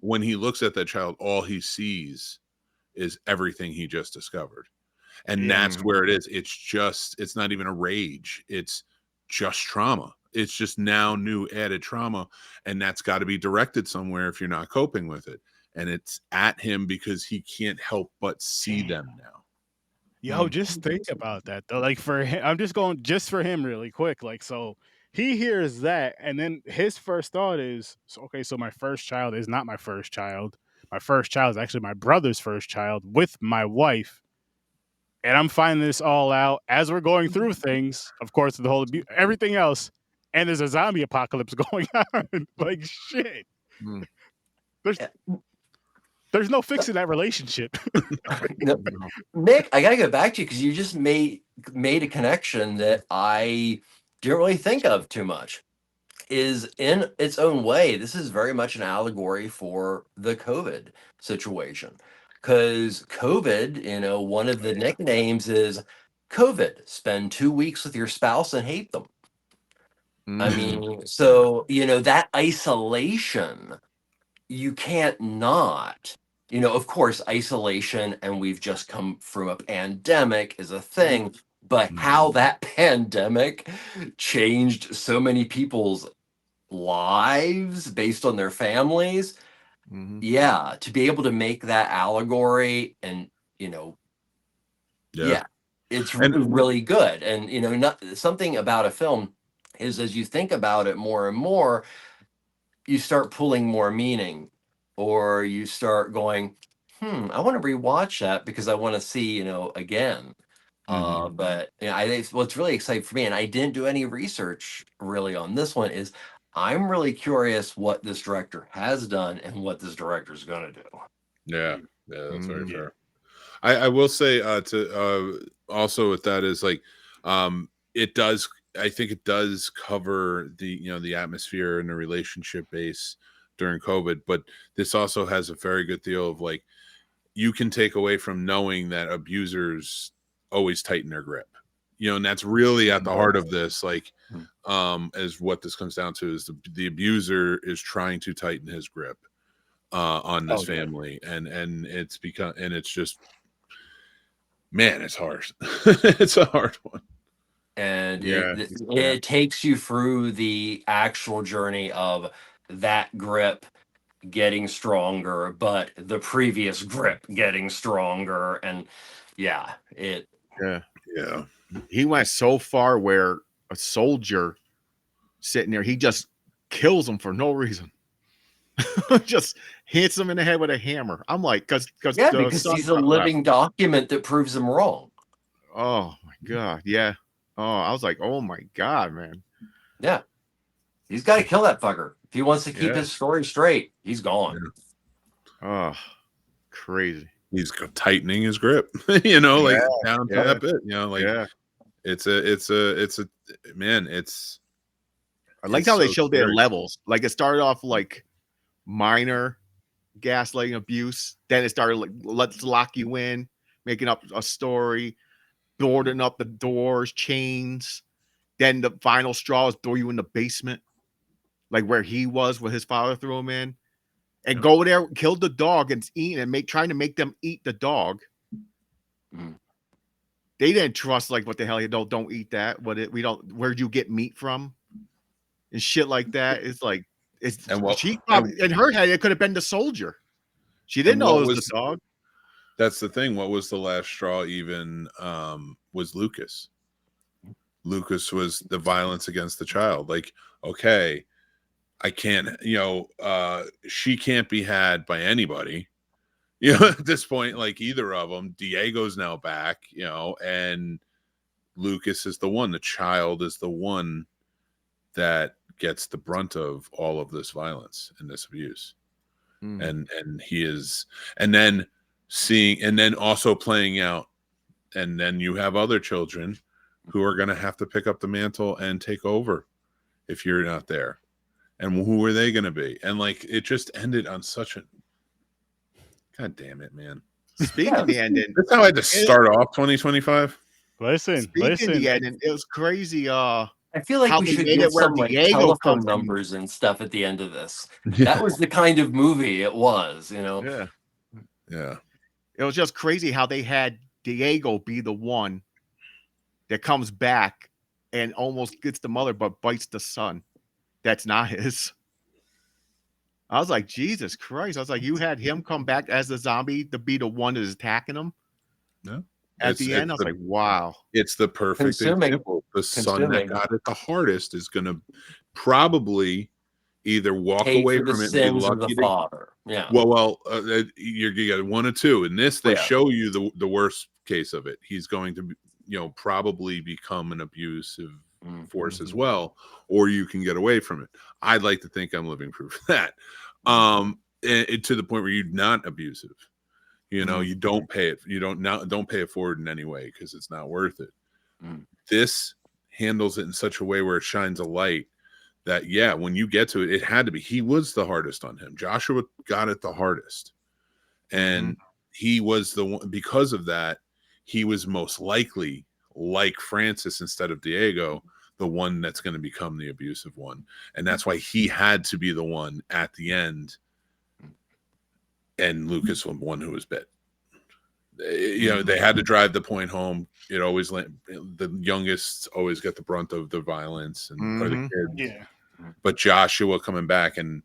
Speaker 3: When he looks at that child, all he sees is everything he just discovered. And that's where it is. It's not even a rage. It's just trauma. It's just now new added trauma. And that's got to be directed somewhere if you're not coping with it. And it's at him because he can't help but see them now.
Speaker 1: Yo, just think about that though. Like for him, I'm just going just for him really quick. Like, so he hears that, and then his first thought is, okay, so my first child is not my first child. My first child is actually my brother's first child with my wife. And I'm finding this all out as we're going through things, of course, the whole everything else, and there's a zombie apocalypse going on. Like shit. There's no fixing that relationship.
Speaker 2: No, Mick, I gotta go back to you because you just made a connection that I didn't really think of too much. Is in its own way, this is very much an allegory for the COVID situation. Because COVID, one of the nicknames is COVID. Spend 2 weeks with your spouse and hate them. I mean, so that isolation, you can't not. Of course, isolation, and we've just come from a pandemic is a thing, but how that pandemic changed so many people's lives based on their families. Yeah, to be able to make that allegory and, it's really good. And, something about a film is as you think about it more and more, you start pulling more meaning, or you start going, I want to rewatch that because I want to see, again. But what's really exciting for me, and I didn't do any research really on this one, is I'm really curious what this director has done and what this director is going to do.
Speaker 3: Yeah, that's very
Speaker 4: Mhm.
Speaker 3: fair. I will say to also with that is like it does. I think it does cover the atmosphere and the relationship base during COVID, but this also has a very good deal of like you can take away from knowing that abusers always tighten their grip. And that's really at the heart of this. Like, as what this comes down to is the abuser is trying to tighten his grip on this family, and it's just, man, it's hard. It's a hard one.
Speaker 2: And it takes you through the actual journey of that grip getting stronger, but the previous grip getting stronger. And yeah.
Speaker 4: He went so far where a soldier sitting there, he just kills him for no reason. Just hits him in the head with a hammer. I'm like, because
Speaker 2: he's a living document that proves him wrong.
Speaker 4: Oh my God. Yeah. Oh, I was like, oh my God, man.
Speaker 2: Yeah. He's got to kill that fucker. If he wants to keep his story straight, he's gone.
Speaker 4: Oh, crazy.
Speaker 3: He's tightening his grip, like down to that bit, it's a man.
Speaker 4: I like how they showed their levels. Like it started off like minor gaslighting abuse. Then it started like, let's lock you in, making up a story, boarding up the doors, chains. Then the final straw is throw you in the basement, like where he was, where his father threw him in, and go there, kill the dog, and eat, and trying to make them eat the dog. They didn't trust like what the hell, don't eat that. Where'd you get meat from? And shit like that. It's like in her head it could have been the soldier. She didn't know it was the dog.
Speaker 3: That's the thing. What was the last straw even was Lucas. Lucas was the violence against the child. Like, okay, I can't, she can't be had by anybody, at this point, like either of them. Diego's now back, and Lucas is the one. The child is the one that gets the brunt of all of this violence and this abuse. And he is, and then also playing out, and then you have other children who are going to have to pick up the mantle and take over if you're not there. And who are they going to be? And like, it just ended on such a, God damn it, man.
Speaker 4: Speaking of the ending,
Speaker 3: that's how I had to start off 2025.
Speaker 4: Speaking of the ending, it was crazy.
Speaker 2: I feel like we should get some like telephone numbers and stuff at the end of this. That was the kind of movie it was,
Speaker 4: Yeah. It was just crazy how they had Diego be the one that comes back and almost gets the mother, but bites the son. That's not his. I was like, Jesus Christ. I was like, you had him come back as the zombie to be the one that is attacking him.
Speaker 3: No.
Speaker 4: At the end, I was like, wow.
Speaker 3: It's the perfect example. The son that got it the hardest is going to probably either walk away from it and be lucky
Speaker 2: the father. Yeah.
Speaker 3: Well, you got one or two. In this, they show you the worst case of it. He's going to, probably become an abusive force as well, or you can get away from it. I'd like to think I'm living proof of that. To the point where you're not abusive. You don't pay it. You don't pay it forward in any way because it's not worth it. This handles it in such a way where it shines a light that, when you get to it, it had to be. He was the hardest on him. Joshua got it the hardest. And he was the one, because of that, he was most likely, like Francis instead of Diego, the one that's going to become the abusive one. And that's why he had to be the one at the end. And Lucas was one who was bit. They had to drive the point home. It always, the youngest always get the brunt of the violence and or the kids.
Speaker 1: Yeah.
Speaker 3: But Joshua coming back and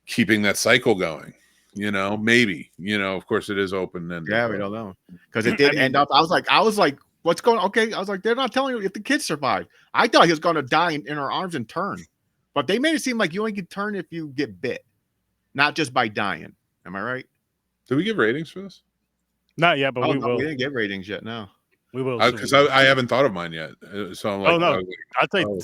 Speaker 3: keeping that cycle going, maybe, of course it is open. And
Speaker 4: we don't know, because it did end up. I was like, what's going on? Okay. I was like, they're not telling you if the kids survive. I thought he was going to die in her arms and turn, but they made it seem like you only can turn if you get bit, not just by dying. Am I right?
Speaker 3: Did we give ratings for this?
Speaker 1: Not yet, but we will.
Speaker 4: We didn't get ratings yet. No,
Speaker 1: we will.
Speaker 3: Because I haven't thought of mine yet. So I'm like,
Speaker 1: I'll tell you,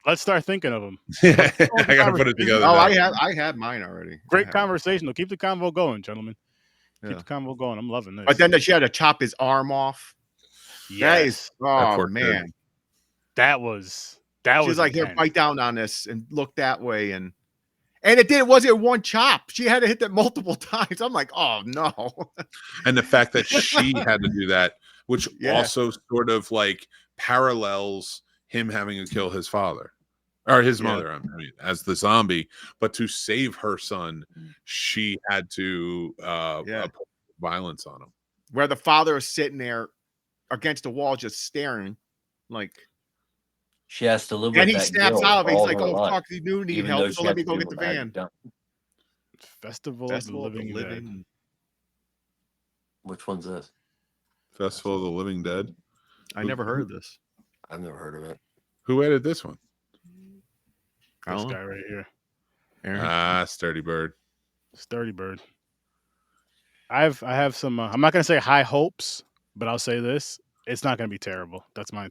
Speaker 1: let's start thinking of them.
Speaker 3: I got to put it together.
Speaker 4: I had mine already.
Speaker 1: Great conversation. Keep the convo going, gentlemen. Keep the convo going. I'm loving this.
Speaker 4: But then she had to chop his arm off. That is, oh man,
Speaker 1: kid. That was
Speaker 4: She's like, here, bite down on this and look that way, and it wasn't one chop. She had to hit that multiple times. I'm like, oh no.
Speaker 3: And the fact that she had to do that, which also sort of like parallels him having to kill his father or his mother, I mean, as the zombie, but to save her son, she had to put violence on him.
Speaker 4: Where the father is sitting there against the wall, just staring, like
Speaker 2: she has to live.
Speaker 4: And
Speaker 2: with
Speaker 4: he
Speaker 2: that
Speaker 4: snaps out of it. He's like, "Oh
Speaker 2: life,
Speaker 4: fuck, he do need help, so let me go get the van."
Speaker 1: Festival of the Living Dead.
Speaker 2: Which one's this?
Speaker 3: Festival of the Living Dead.
Speaker 4: I never heard of this.
Speaker 2: I've never heard of it.
Speaker 3: Who added this one?
Speaker 1: This guy right here.
Speaker 3: Aaron. Sturdy Bird.
Speaker 1: Sturdy Bird. I have some. I'm not gonna say high hopes, but I'll say this: it's not gonna be terrible. That's my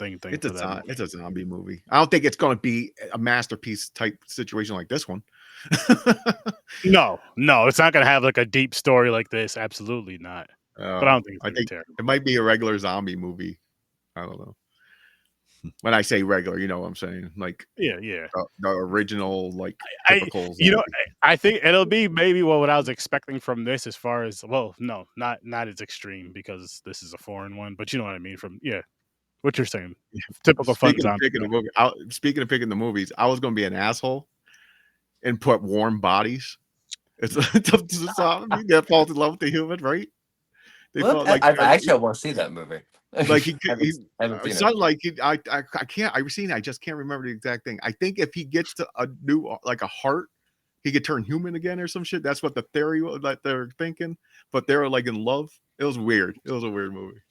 Speaker 1: thing.
Speaker 4: It's a zombie movie. I don't think it's gonna be a masterpiece type situation like this one.
Speaker 1: No, it's not gonna have like a deep story like this. Absolutely not. But I don't think it's gonna be terrible.
Speaker 4: It might be a regular zombie movie. I don't know. When I say regular, you know what I'm saying? Like, the original, like, typical.
Speaker 1: I think it'll be maybe what I was expecting from this, as far as not as extreme, because this is a foreign one, but you know what I mean. From what you're saying, typical fun zombie.
Speaker 4: Speaking of picking the movies, I was going to be an asshole and put Warm Bodies. It's a zombie that falls in love with the human, right?
Speaker 2: I want to see that movie.
Speaker 4: Like I just can't remember the exact thing. I think if he gets to a new, like, a heart, he could turn human again or some shit. That's what the theory was, that they're thinking. But they were like in love. It was weird. It was a weird movie.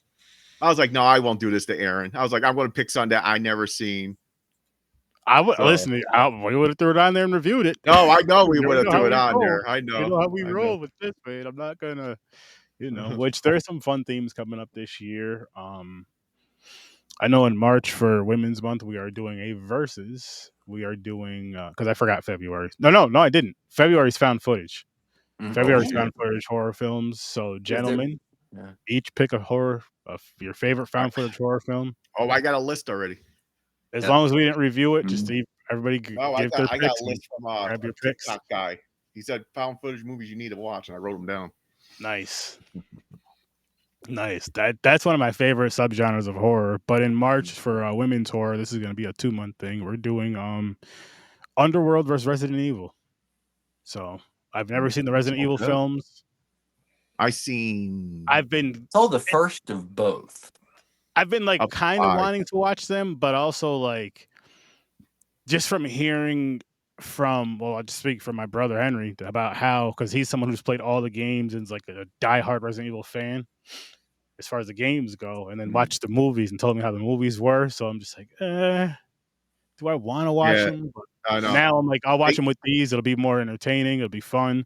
Speaker 4: I was like, no, I won't do this to Aaron. I was like, I'm going to pick something that I never seen.
Speaker 1: Listen. We would have threw it on there and reviewed it.
Speaker 4: No, I know we would have threw it on there. I know.
Speaker 1: You know how we roll with this, man. I'm not gonna. Which there's some fun themes coming up this year. I know in March for Women's Month we are doing a versus. We are doing because I forgot February. No, I didn't. February's found footage. February's found footage horror films. So gentlemen, each pick a horror of your favorite found footage horror film.
Speaker 4: Oh, I got a list already.
Speaker 1: As long as we didn't review it, just to everybody give their picks.
Speaker 4: I got a list from
Speaker 1: grab your picks.
Speaker 4: TikTok guy. He said found footage movies you need to watch, and I wrote them down.
Speaker 1: Nice. That's one of my favorite subgenres of horror. But in March for women's horror, this is going to be a 2-month thing. We're doing Underworld versus Resident Evil. So I've never seen the Resident Evil films.
Speaker 4: I've
Speaker 2: been told the first of both.
Speaker 1: I've been like kind of wanting to watch them, but also like just from hearing I'll just speak from my brother Henry about how, because he's someone who's played all the games and is like a diehard Resident Evil fan as far as the games go, and then watched the movies and told me how the movies were. So I'm just like, do I want to watch them? But now I'm like, I'll watch them with these. It'll be more entertaining. It'll be fun.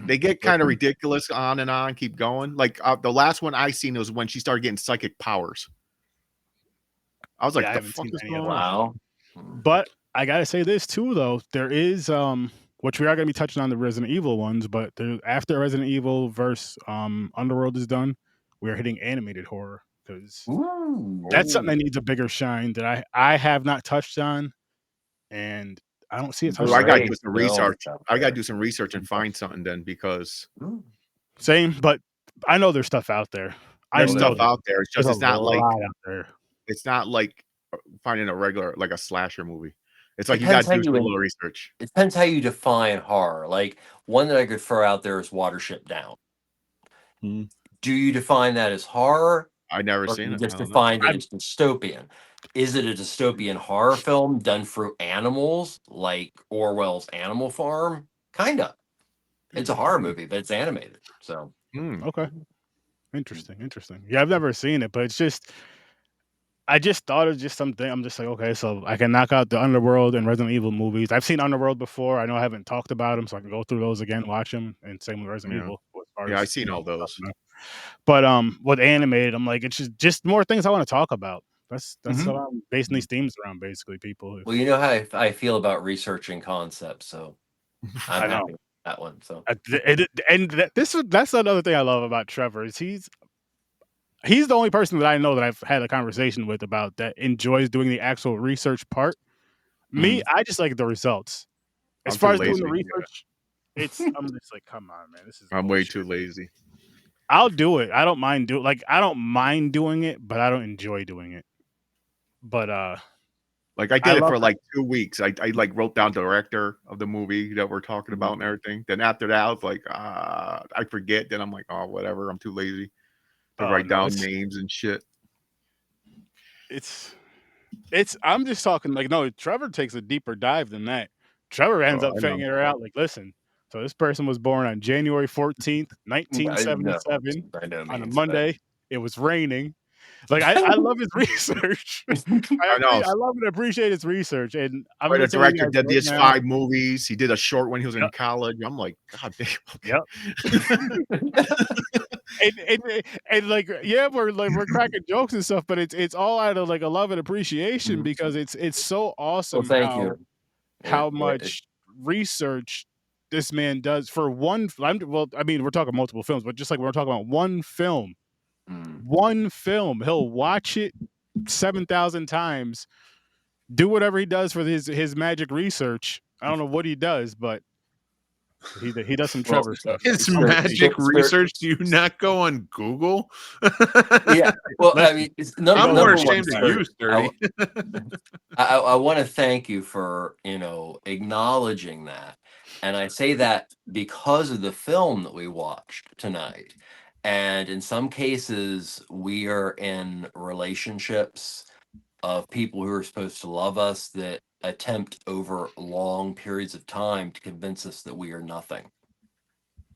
Speaker 4: They get kind of ridiculous on and on, keep going. Like the last one I seen was when she started getting psychic powers. I was like,
Speaker 1: I
Speaker 4: the
Speaker 1: haven't
Speaker 4: fuck
Speaker 1: seen
Speaker 4: is
Speaker 1: any
Speaker 4: going
Speaker 1: of
Speaker 4: on?
Speaker 1: Wow. But I gotta say this too, though. There is which we are gonna be touching on the Resident Evil ones, but after Resident Evil versus Underworld is done, we are hitting animated horror, because that's something that needs a bigger shine that I have not touched on, and I don't see it.
Speaker 4: I gotta do some research. I gotta do some research and find something then, because
Speaker 1: same, but I know there's stuff out there.
Speaker 4: There's stuff out there. It's just
Speaker 1: it's
Speaker 4: not like finding a regular, like a slasher movie. It's like you got to do a little research.
Speaker 2: It depends how you define horror. Like, one that I could throw out there is Watership Down. Do you define that as horror?
Speaker 4: I never seen it.
Speaker 2: Just define it as dystopian. Is it a dystopian horror film done through animals, like Orwell's Animal Farm? Kinda. It's a horror movie, but it's animated. So
Speaker 1: okay, interesting. Yeah, I've never seen it, but it's just. I just thought of just something. I'm just like, okay, so I can knock out the Underworld and Resident Evil movies. I've seen Underworld before. I know I haven't talked about them, so I can go through those again, watch them, and same with Resident Evil.
Speaker 4: I've seen all those.
Speaker 1: But with animated, I'm like, it's just more things I want to talk about. That's what I'm basing these themes around, basically, people.
Speaker 2: Well, you know how I feel about researching concepts, so
Speaker 1: I know.
Speaker 2: that one. So
Speaker 1: That's another thing I love about Trevor is he's the only person that I know that I've had a conversation with about that enjoys doing the actual research part. Me, I just like the results. As
Speaker 4: I'm
Speaker 1: far
Speaker 4: too
Speaker 1: as doing the
Speaker 4: lazy.
Speaker 1: research, I'm just like, come on, man, this is
Speaker 4: I'm way
Speaker 1: bullshit.
Speaker 4: too lazy.
Speaker 1: I'll do it. I don't mind doing it, but I don't enjoy doing it. But
Speaker 4: Like I did it for like 2 weeks. I like wrote down the director of the movie that we're talking about and everything. Then after that, I was like, I forget. Then I'm like, oh, whatever. I'm too lazy to write down names and shit.
Speaker 1: It's I'm just talking like, no, Trevor takes a deeper dive than that. Trevor ends up figuring it out. Like, listen, so this person was born on January 14th, 1977 on a Monday. It was raining. Like I love his research.
Speaker 4: I know.
Speaker 1: I love and appreciate his research. And I'm
Speaker 4: the
Speaker 1: gonna tell you
Speaker 4: director
Speaker 1: guys
Speaker 4: did
Speaker 1: right
Speaker 4: these
Speaker 1: now,
Speaker 4: 5 movies. He did a short when he was in college. I'm like, God damn.
Speaker 1: And like, yeah, we're cracking jokes and stuff, but it's all out of like a love and appreciation because it's so awesome how much research this man does for one. Well, I mean, we're talking multiple films, but just like we're talking about one film, he'll watch it 7,000 times, do whatever he does for his magic research. I don't know what he does, but he does some Trevor stuff.
Speaker 3: It's magic research. Do you not go on Google?
Speaker 2: Yeah. Well, I mean,
Speaker 3: I'm more ashamed of you, Sturdy.
Speaker 2: I want to thank you for, acknowledging that. And I say that because of the film that we watched tonight. And in some cases, we are in relationships of people who are supposed to love us that attempt over long periods of time to convince us that we are nothing.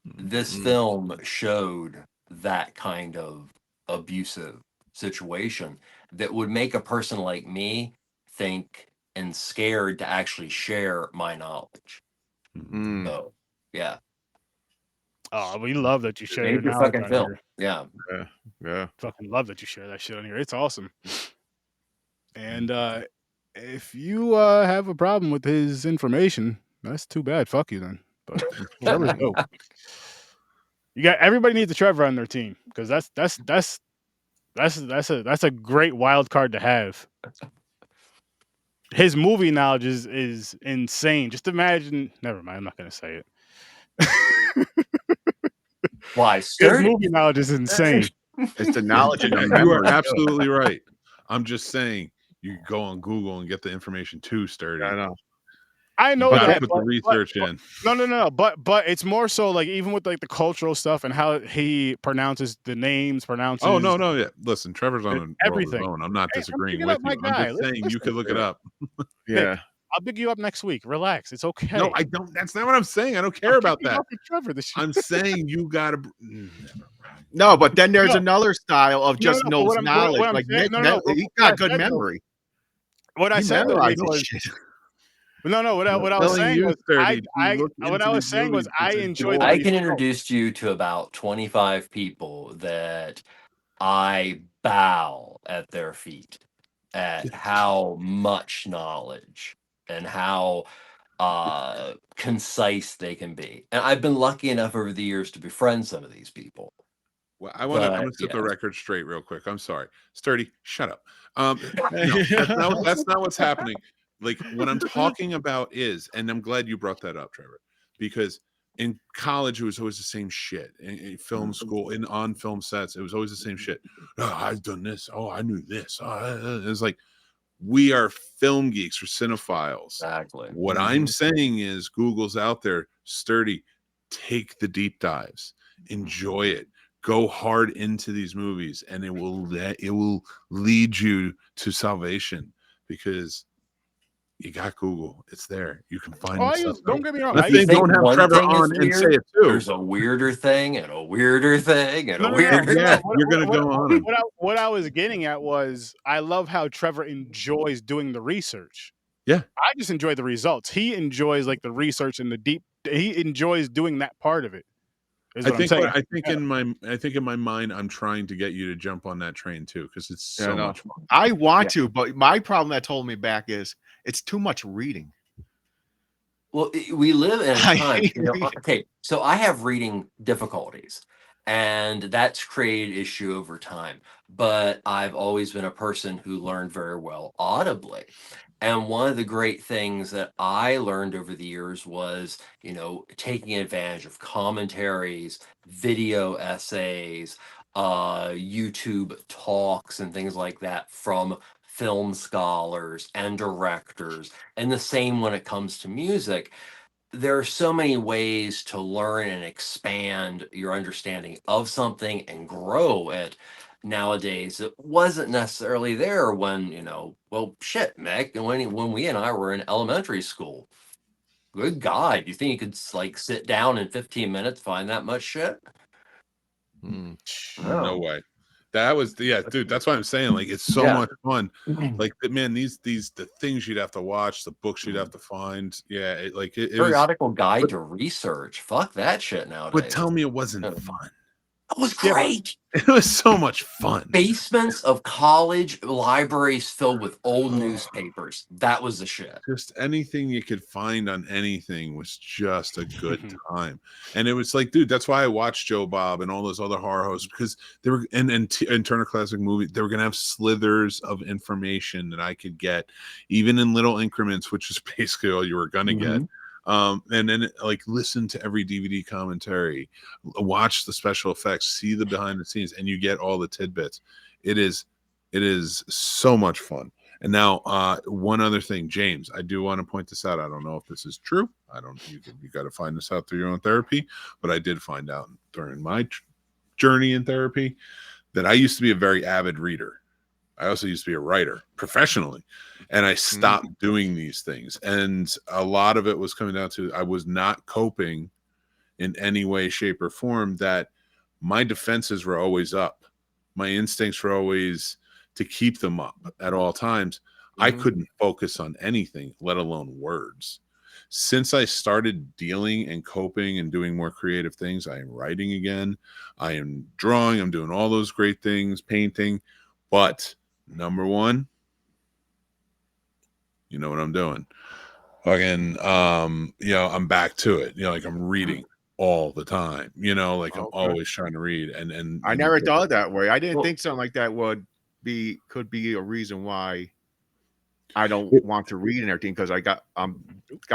Speaker 2: This film showed that kind of abusive situation that would make a person like me think and scared to actually share my knowledge. So, yeah.
Speaker 1: Oh, we love that you share your
Speaker 2: Major
Speaker 1: knowledge
Speaker 2: fucking
Speaker 1: on
Speaker 2: film.
Speaker 1: here.
Speaker 4: Yeah.
Speaker 1: Fucking love that you share that shit on here. It's awesome. And if you have a problem with his information, that's too bad. Fuck you then. But Trevor's dope. You got everybody needs a Trevor on their team because that's a great wild card to have. His movie knowledge is insane. Just imagine. Never mind. I'm not gonna say it.
Speaker 2: Why?
Speaker 1: His
Speaker 2: Sturdy.
Speaker 1: movie knowledge is insane.
Speaker 4: It's the knowledge and the
Speaker 3: You
Speaker 4: memory.
Speaker 3: are absolutely right. I'm just saying you go on Google and get the information too, Sturdy.
Speaker 1: I know
Speaker 3: you
Speaker 1: that.
Speaker 3: Put the research in.
Speaker 1: No. But it's more so like even with like the cultural stuff and how he pronounces the names.
Speaker 3: Oh no, yeah. Listen, Trevor's on
Speaker 1: everything.
Speaker 3: World of His Own. I'm not disagreeing
Speaker 1: I'm
Speaker 3: with you.
Speaker 1: I'm
Speaker 3: just saying you could look it up.
Speaker 4: Yeah.
Speaker 1: I'll pick you up next week. Relax. It's okay.
Speaker 3: No, I don't. That's not what I'm saying. I don't care about that.
Speaker 1: Trevor,
Speaker 3: I'm saying you gotta.
Speaker 4: No, but then there's another style of just knows knowledge.
Speaker 1: What
Speaker 4: like
Speaker 1: saying,
Speaker 4: Nick, he got good memory.
Speaker 1: What I said was what I was saying was what I was saying was I enjoyed.
Speaker 2: I can introduce you to about 25 people that I bow at their feet at how much knowledge and how concise they can be. And I've been lucky enough over the years to befriend some of these people.
Speaker 3: Well, I'm gonna set the record straight real quick. I'm sorry, Sturdy, shut up. No, that's not what's happening. Like what I'm talking about is, and I'm glad you brought that up, Trevor, because in college it was always the same shit. In film school, on film sets, it was always the same shit. Oh, I've done this. Oh, I knew this. It's like we are film geeks, we're cinephiles.
Speaker 2: Exactly.
Speaker 3: What I'm saying is, Google's out there. Sturdy, take the deep dives, enjoy it. Go hard into these movies, and it will lead you to salvation because you got Google. It's there. You can find.
Speaker 1: Don't get me wrong.
Speaker 3: Don't have Trevor on and say it too.
Speaker 2: There's a weirder thing and a weirder thing and a weirder.
Speaker 3: Yeah, you're gonna go on.
Speaker 1: What I was getting at was I love how Trevor enjoys doing the research.
Speaker 3: Yeah,
Speaker 1: I just enjoy the results. He enjoys like the research and the deep. He enjoys doing that part of it.
Speaker 3: I think in my mind, I'm trying to get you to jump on that train too because it's so much fun.
Speaker 4: I want to, but my problem that's holding me back is it's too much reading.
Speaker 2: Well, we live in a
Speaker 4: I
Speaker 2: time,
Speaker 4: hate
Speaker 2: you know,
Speaker 4: reading.
Speaker 2: okay, so I have reading difficulties, and that's created issue over time. But I've always been a person who learned very well audibly. And one of the great things that I learned over the years was, you know, taking advantage of commentaries, video essays, YouTube talks, and things like that from film scholars and directors. And the same when it comes to music. There are so many ways to learn and expand your understanding of something and grow it nowadays. It wasn't necessarily there when, you know, well, shit, Mick, and when we and I were in elementary school. Good God, you think you could like sit down in 15 minutes, find that much shit?
Speaker 4: Mm.
Speaker 3: No
Speaker 2: No.
Speaker 3: way. That was dude. That's what I'm saying. Like, it's so
Speaker 2: Yeah.
Speaker 3: much fun. Like, man, these the things you'd have to watch, the books you'd have to find. Yeah, it was.
Speaker 2: Periodical guide to research. Fuck that shit
Speaker 3: But
Speaker 2: nowadays.
Speaker 3: tell me, it wasn't
Speaker 2: That
Speaker 3: fun.
Speaker 2: was
Speaker 1: Yeah, but
Speaker 2: great.
Speaker 3: It was so much fun.
Speaker 2: Basements of college libraries filled with old newspapers. That was the shit.
Speaker 3: Just anything you could find on anything was just a good time. And it was like, dude, that's why I watched Joe Bob and all those other horror hosts, because they were and Turner Classic Movie, they were gonna have slithers of information that I could get, even in little increments, which is basically all you were gonna get. And then like listen to every DVD commentary, watch the special effects, see the behind the scenes, and you get all the tidbits. It is so much fun. And now, one other thing, James, I do want to point this out. I don't know if this is true. I don't. You got to find this out through your own therapy. But I did find out during my journey in therapy that I used to be a very avid reader. I also used to be a writer professionally, and I stopped doing these things. And a lot of it was coming down to I was not coping in any way, shape, or form. That my defenses were always up. My instincts were always to keep them up at all times. I couldn't focus on anything, let alone words. Since I started dealing and coping and doing more creative things, I am writing again. I am drawing. I'm doing all those great things, painting. But number one, you know what I'm doing. Fucking, I'm back to it. Like I'm reading all the time. Like I'm always trying to read. And
Speaker 4: I never thought that way. I didn't think something like that could be a reason why I don't want to read and everything, because I got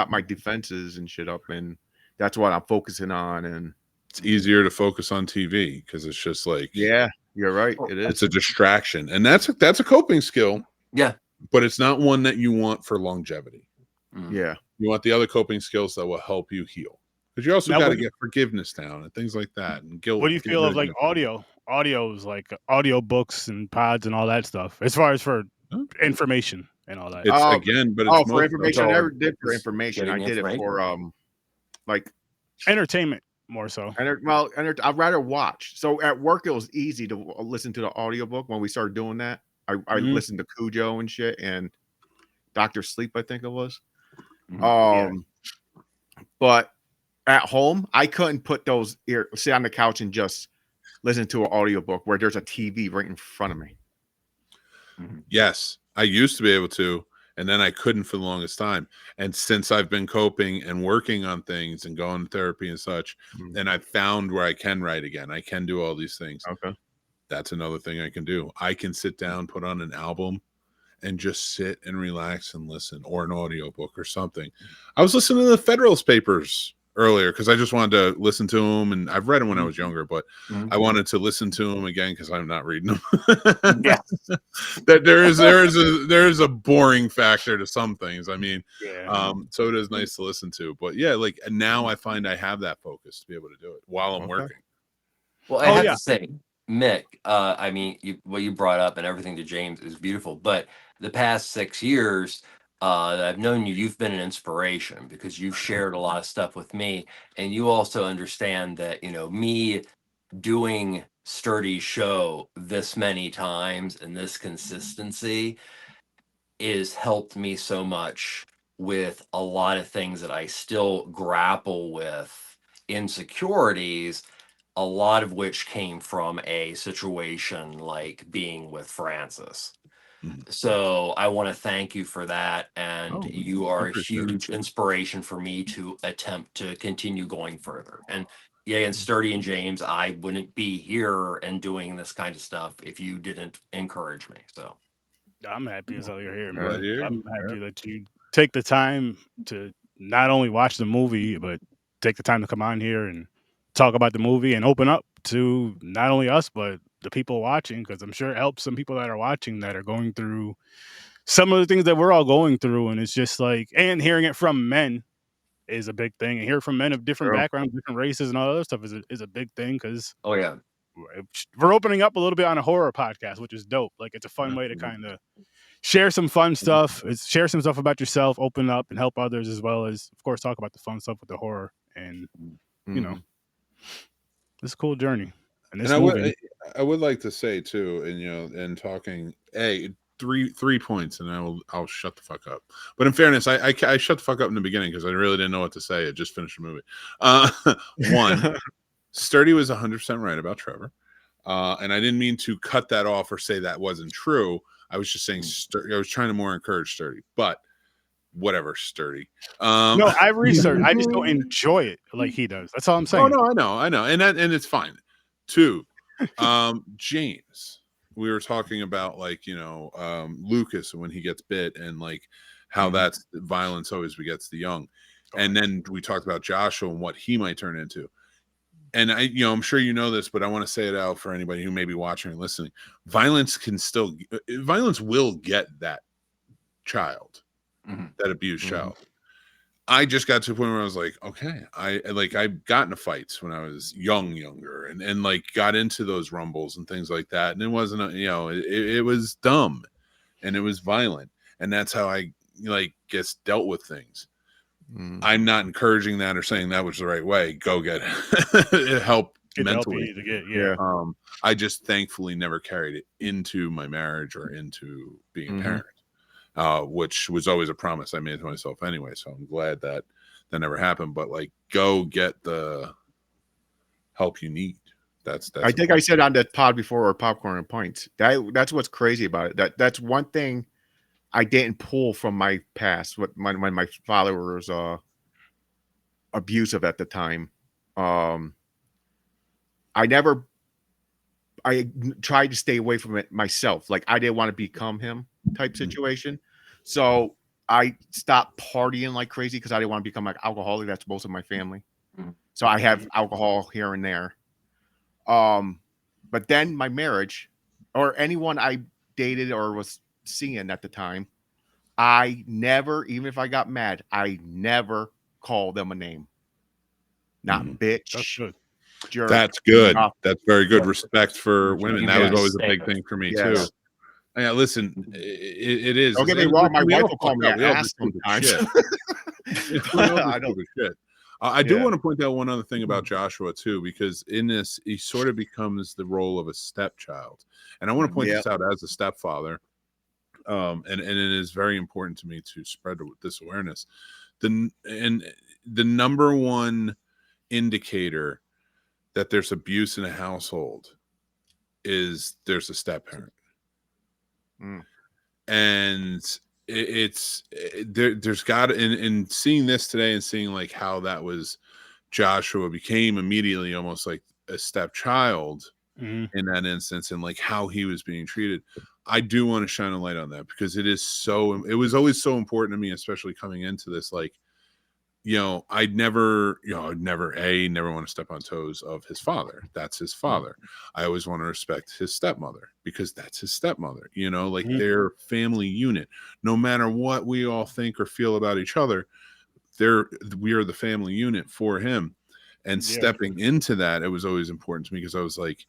Speaker 4: my defenses and shit up, and that's what I'm focusing on. And
Speaker 3: it's easier to focus on TV because it's just like,
Speaker 4: yeah, you're right. It is.
Speaker 3: It's a distraction, and that's a coping skill.
Speaker 2: Yeah,
Speaker 3: but it's not one that you want for longevity.
Speaker 4: Yeah,
Speaker 3: you want the other coping skills that will help you heal, because you also got to get forgiveness down and things like that, and guilt.
Speaker 1: What do you feel of like audios, like audio books and pods and all that stuff, as far as for information and all that?
Speaker 3: It's again, but it's
Speaker 4: for information. I never did for information. I did it for like
Speaker 1: entertainment more so.
Speaker 4: I'd rather watch. So at work, it was easy to listen to the audiobook when we started doing that. I listened to Cujo and shit and Dr. Sleep, I think it was. But at home, I couldn't put those sit on the couch and just listen to an audiobook where there's a TV right in front of me.
Speaker 3: Yes, I used to be able to, and then I couldn't for the longest time. And since I've been coping and working on things and going to therapy and such, and I found where I can write again, I can do all these things.
Speaker 4: Okay.
Speaker 3: That's another thing I can do. I can sit down, put on an album, and just sit and relax and listen, or an audiobook or something. I was listening to the Federalist Papers earlier because I just wanted to listen to them, and I've read them when I was younger, but I wanted to listen to them again because I'm not reading them. That there is a boring factor to some things. I mean, so it is nice to listen to, but yeah, like now I find I have that focus to be able to do it while I'm working.
Speaker 2: Well, I have to say, Mick, I mean, what you brought up and everything to James is beautiful, but the past 6 years that I've known you, you've been an inspiration because you've shared a lot of stuff with me, and you also understand that, me doing Sturdy's show this many times and this consistency is helped me so much with a lot of things that I still grapple with, insecurities, a lot of which came from a situation like being with Francis. So I want to thank you for that. And you are a huge inspiration for me to attempt to continue going further. And yeah, and Sturdy and James, I wouldn't be here and doing this kind of stuff if you didn't encourage me. So
Speaker 1: I'm happy as hell you're here,
Speaker 3: Glad
Speaker 1: man.
Speaker 3: you're
Speaker 1: I'm happy that you take the time to not only watch the movie, but take the time to come on here and talk about the movie and open up to not only us, but the people watching, because I'm sure it helps some people that are watching that are going through some of the things that we're all going through. And it's just like, and hearing it from men is a big thing. And hearing from men of different backgrounds, different races, and all other stuff is a big thing, because
Speaker 2: oh yeah,
Speaker 1: we're opening up a little bit on a horror podcast, which is dope. Like, it's a fun way to kind of share some fun stuff. Share some stuff about yourself, open up, and help others, as well as, of course, talk about the fun stuff with the horror. And you know, it's a cool journey. And
Speaker 3: I would like to say too, and and talking, three points, and I'll shut the fuck up. But in fairness, I shut the fuck up in the beginning because I really didn't know what to say. I just finished the movie. One, Sturdy was 100% right about Trevor, and I didn't mean to cut that off or say that wasn't true. I was just saying I was trying to more encourage Sturdy, but whatever, Sturdy.
Speaker 1: No, I research. I just don't enjoy it like he does. That's all I'm saying.
Speaker 3: Oh no, I know, and it's fine. Two, James. We were talking about Lucas when he gets bit, and like how that's violence always begets the young. And then we talked about Joshua and what he might turn into. And I'm sure you know this, but I want to say it out for anybody who may be watching and listening. Violence will get that child, that abused child. I just got to a point where I was like, okay, I got into fights when I was younger, and like got into those rumbles and things like that. And it wasn't, it was dumb and it was violent. And that's how I guess dealt with things. I'm not encouraging that or saying that was the right way. Go get help mentally. I just thankfully never carried it into my marriage or into being a parent, which was always a promise I made to myself anyway. So I'm glad that never happened. But go get the help you need. That's
Speaker 4: I think I said on the pod before, or Popcorn and Pints, that's what's crazy about it. That's one thing I didn't pull from my past. When my father was abusive at the time, I tried to stay away from it myself. Like, I didn't want to become him type situation. So I stopped partying like crazy because I didn't want to become like alcoholic. That's most of my family. So I have alcohol here and there. But then my marriage, or anyone I dated or was seeing at the time, I never, even if I got mad, I never called them a name. Not bitch.
Speaker 1: That's good.
Speaker 4: Jerk,
Speaker 3: that's good. That's very good. Respect for women. That was always a big thing for me too. Yeah, listen, it is.
Speaker 4: Don't get me wrong. My wife will call me an ass sometimes.
Speaker 3: I do want to point out one other thing about Joshua too, because in this, he sort of becomes the role of a stepchild, and I want to point this out as a stepfather. And it is very important to me to spread this awareness. The number one indicator that there's abuse in a household is there's a step parent. And there's got to, in seeing this today and seeing like how that was, Joshua became immediately almost like a stepchild in that instance, and like how he was being treated. I do want to shine a light on that because it was always so important to me, especially coming into this. Like, I'd never want to step on toes of his father. That's his father. I always want to respect his stepmother because that's his stepmother, their family unit. No matter what we all think or feel about each other, we are the family unit for him. And stepping into that, it was always important to me because I was like,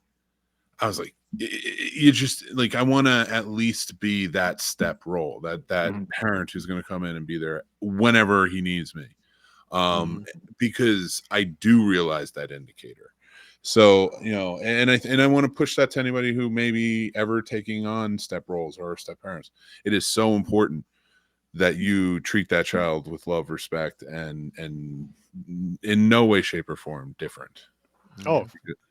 Speaker 3: you just like, I want to at least be that step role, that parent who's going to come in and be there whenever he needs me. Because I do realize that indicator. So, and I want to push that to anybody who may be ever taking on step roles or step parents. It is so important that you treat that child with love, respect, and in no way, shape, or form different.
Speaker 1: Oh,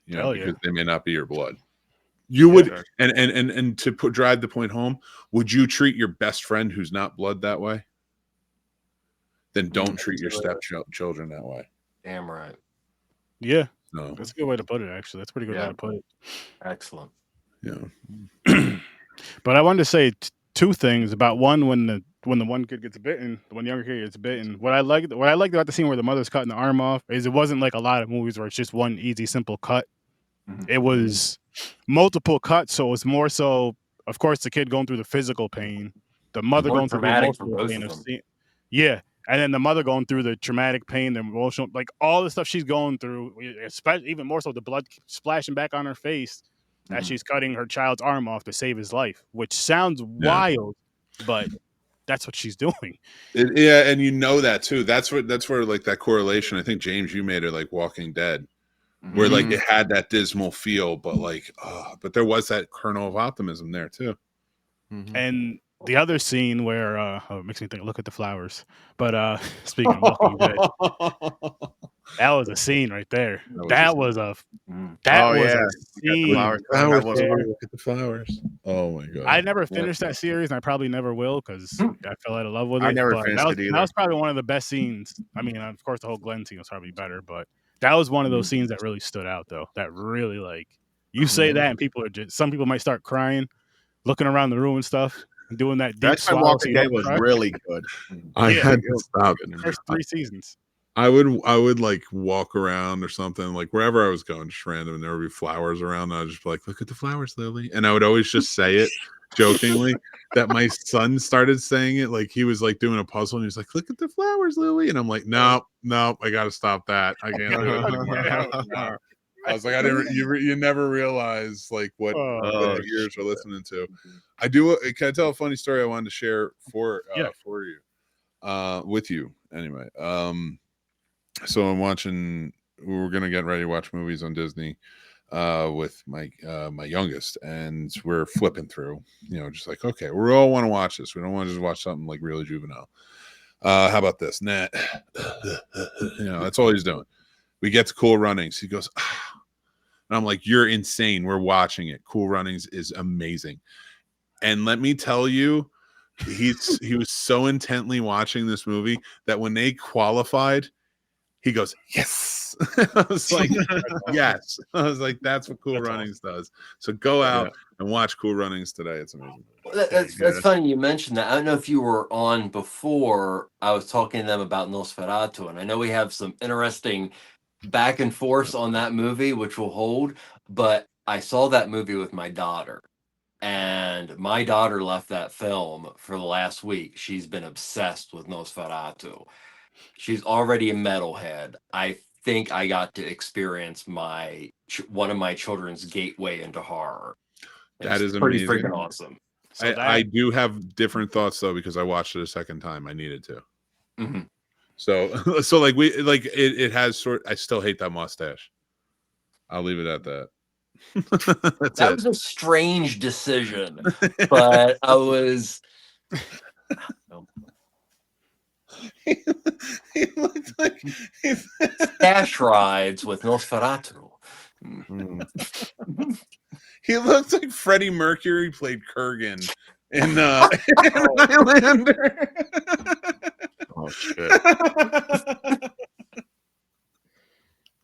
Speaker 3: because they may not be your blood. You would, and to drive the point home, would you treat your best friend who's not blood that way? Then don't treat your stepchildren that way.
Speaker 2: Damn right.
Speaker 1: Yeah.
Speaker 3: No.
Speaker 1: That's a good way to put it, actually. That's a pretty good way to put it.
Speaker 2: Excellent.
Speaker 3: Yeah.
Speaker 1: But I wanted to say two things about one when the one kid gets bitten, the one younger kid gets bitten. What I liked about the scene where the mother's cutting the arm off is it wasn't like a lot of movies where it's just one easy, simple cut. It was multiple cuts, so it was more so, of course, the kid going through the physical pain, the mother going through the emotional pain of seeing, and then the mother going through the traumatic pain, the emotional, like all the stuff she's going through, especially even more so the blood splashing back on her face as she's cutting her child's arm off to save his life, which sounds wild, but that's what she's doing.
Speaker 3: Yeah, and you know that too. That's where like that correlation. I think James, you made it like Walking Dead, where like it had that dismal feel, but like, but there was that kernel of optimism there too.
Speaker 1: And the other scene where it makes me think, look at the flowers. But speaking of Walking Dead, that was a scene right there. That was a scene.
Speaker 3: Look at the flowers. Oh my god!
Speaker 1: I never finished that series, and I probably never will because I fell out of love with it.
Speaker 4: I never finished it either.
Speaker 1: That was probably one of the best scenes. I mean, of course, the whole Glenn scene was probably better, but that was one of those scenes that really stood out, though. That really, like, you say that, and people are just, some people might start crying, looking around the room and stuff, doing that deep
Speaker 4: That's why Walking Dead was really good.
Speaker 3: I had to stop
Speaker 1: the first 3 seasons.
Speaker 3: I would like walk around or something, like wherever I was going, just random, and there would be flowers around. And I'd just be like, "Look at the flowers, Lily," and I would always just say it jokingly. That my son started saying it, like he was like doing a puzzle, and he was like, "Look at the flowers, Lily," and I'm like, "No, I got to stop that. I can't do it anymore." I was like, you never realize like what your ears are listening to. I do. Can I tell a funny story I wanted to share for you, with you anyway? So I'm watching. We're gonna get ready to watch movies on Disney with my youngest, and we're flipping through. You know, just like, okay, we all want to watch this. We don't want to just watch something like really juvenile. How about this? Nah. You know, that's all he's doing. We get to Cool Runnings. He goes, and I'm like, you're insane. We're watching it. Cool Runnings is amazing. And let me tell you, he was so intently watching this movie that when they qualified, he goes, yes. I was like, yes. I was like, that's what Cool Runnings does. So go out and watch Cool Runnings today. It's amazing.
Speaker 2: That's funny you mentioned that. I don't know if you were on before. I was talking to them about Nosferatu, and I know we have some interesting back and forth on that movie, which will hold. But I saw that movie with my daughter, and my daughter left that film for the last week. She's been obsessed with Nosferatu. She's already a metalhead. I think I got to experience one of my children's gateway into horror.
Speaker 3: That is
Speaker 2: pretty
Speaker 3: amazing.
Speaker 2: freaking awesome.
Speaker 3: So I do have different thoughts though, because I watched it a second time. I needed to. So like it has sort. I still hate that mustache. I'll leave it at that.
Speaker 2: That was a strange decision, but I was.
Speaker 3: He looked like
Speaker 2: Stash rides with Nosferatu.
Speaker 3: He looked like Freddie Mercury played Kurgan in Highlander.
Speaker 4: Oh shit!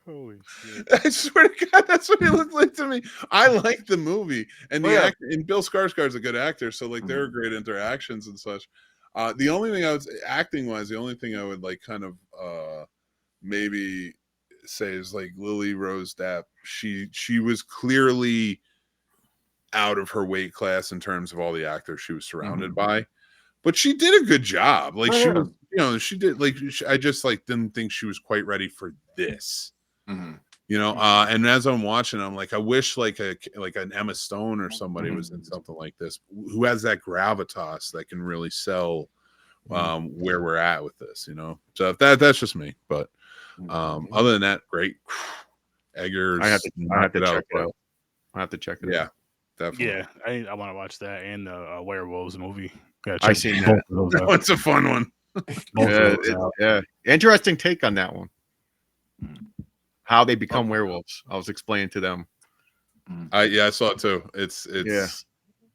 Speaker 1: Holy shit!
Speaker 3: I swear to God, that's what he looked like to me. I like the movie, and and Bill Skarsgård's a good actor, so like there are great interactions and such. The only thing I was acting wise, the only thing I would like kind of maybe say is like Lily Rose Depp. She was clearly out of her weight class in terms of all the actors she was surrounded by, but she did a good job. Like she was, you know, she did like I just like didn't think she was quite ready for this. You know, and as I'm watching, I'm like, I wish like an Emma Stone or somebody was in something like this, who has that gravitas that can really sell where we're at with this, you know. So that's just me. But other than that, great. Eggers.
Speaker 4: I have to check it out. I have to check it out.
Speaker 3: Yeah, definitely.
Speaker 1: Yeah, I want to watch that and the werewolves movie.
Speaker 4: I seen that.
Speaker 3: It's a fun one.
Speaker 4: Yeah, interesting take on that one. How they become werewolves. I was explaining to them.
Speaker 3: I saw it too. It's
Speaker 4: Yeah.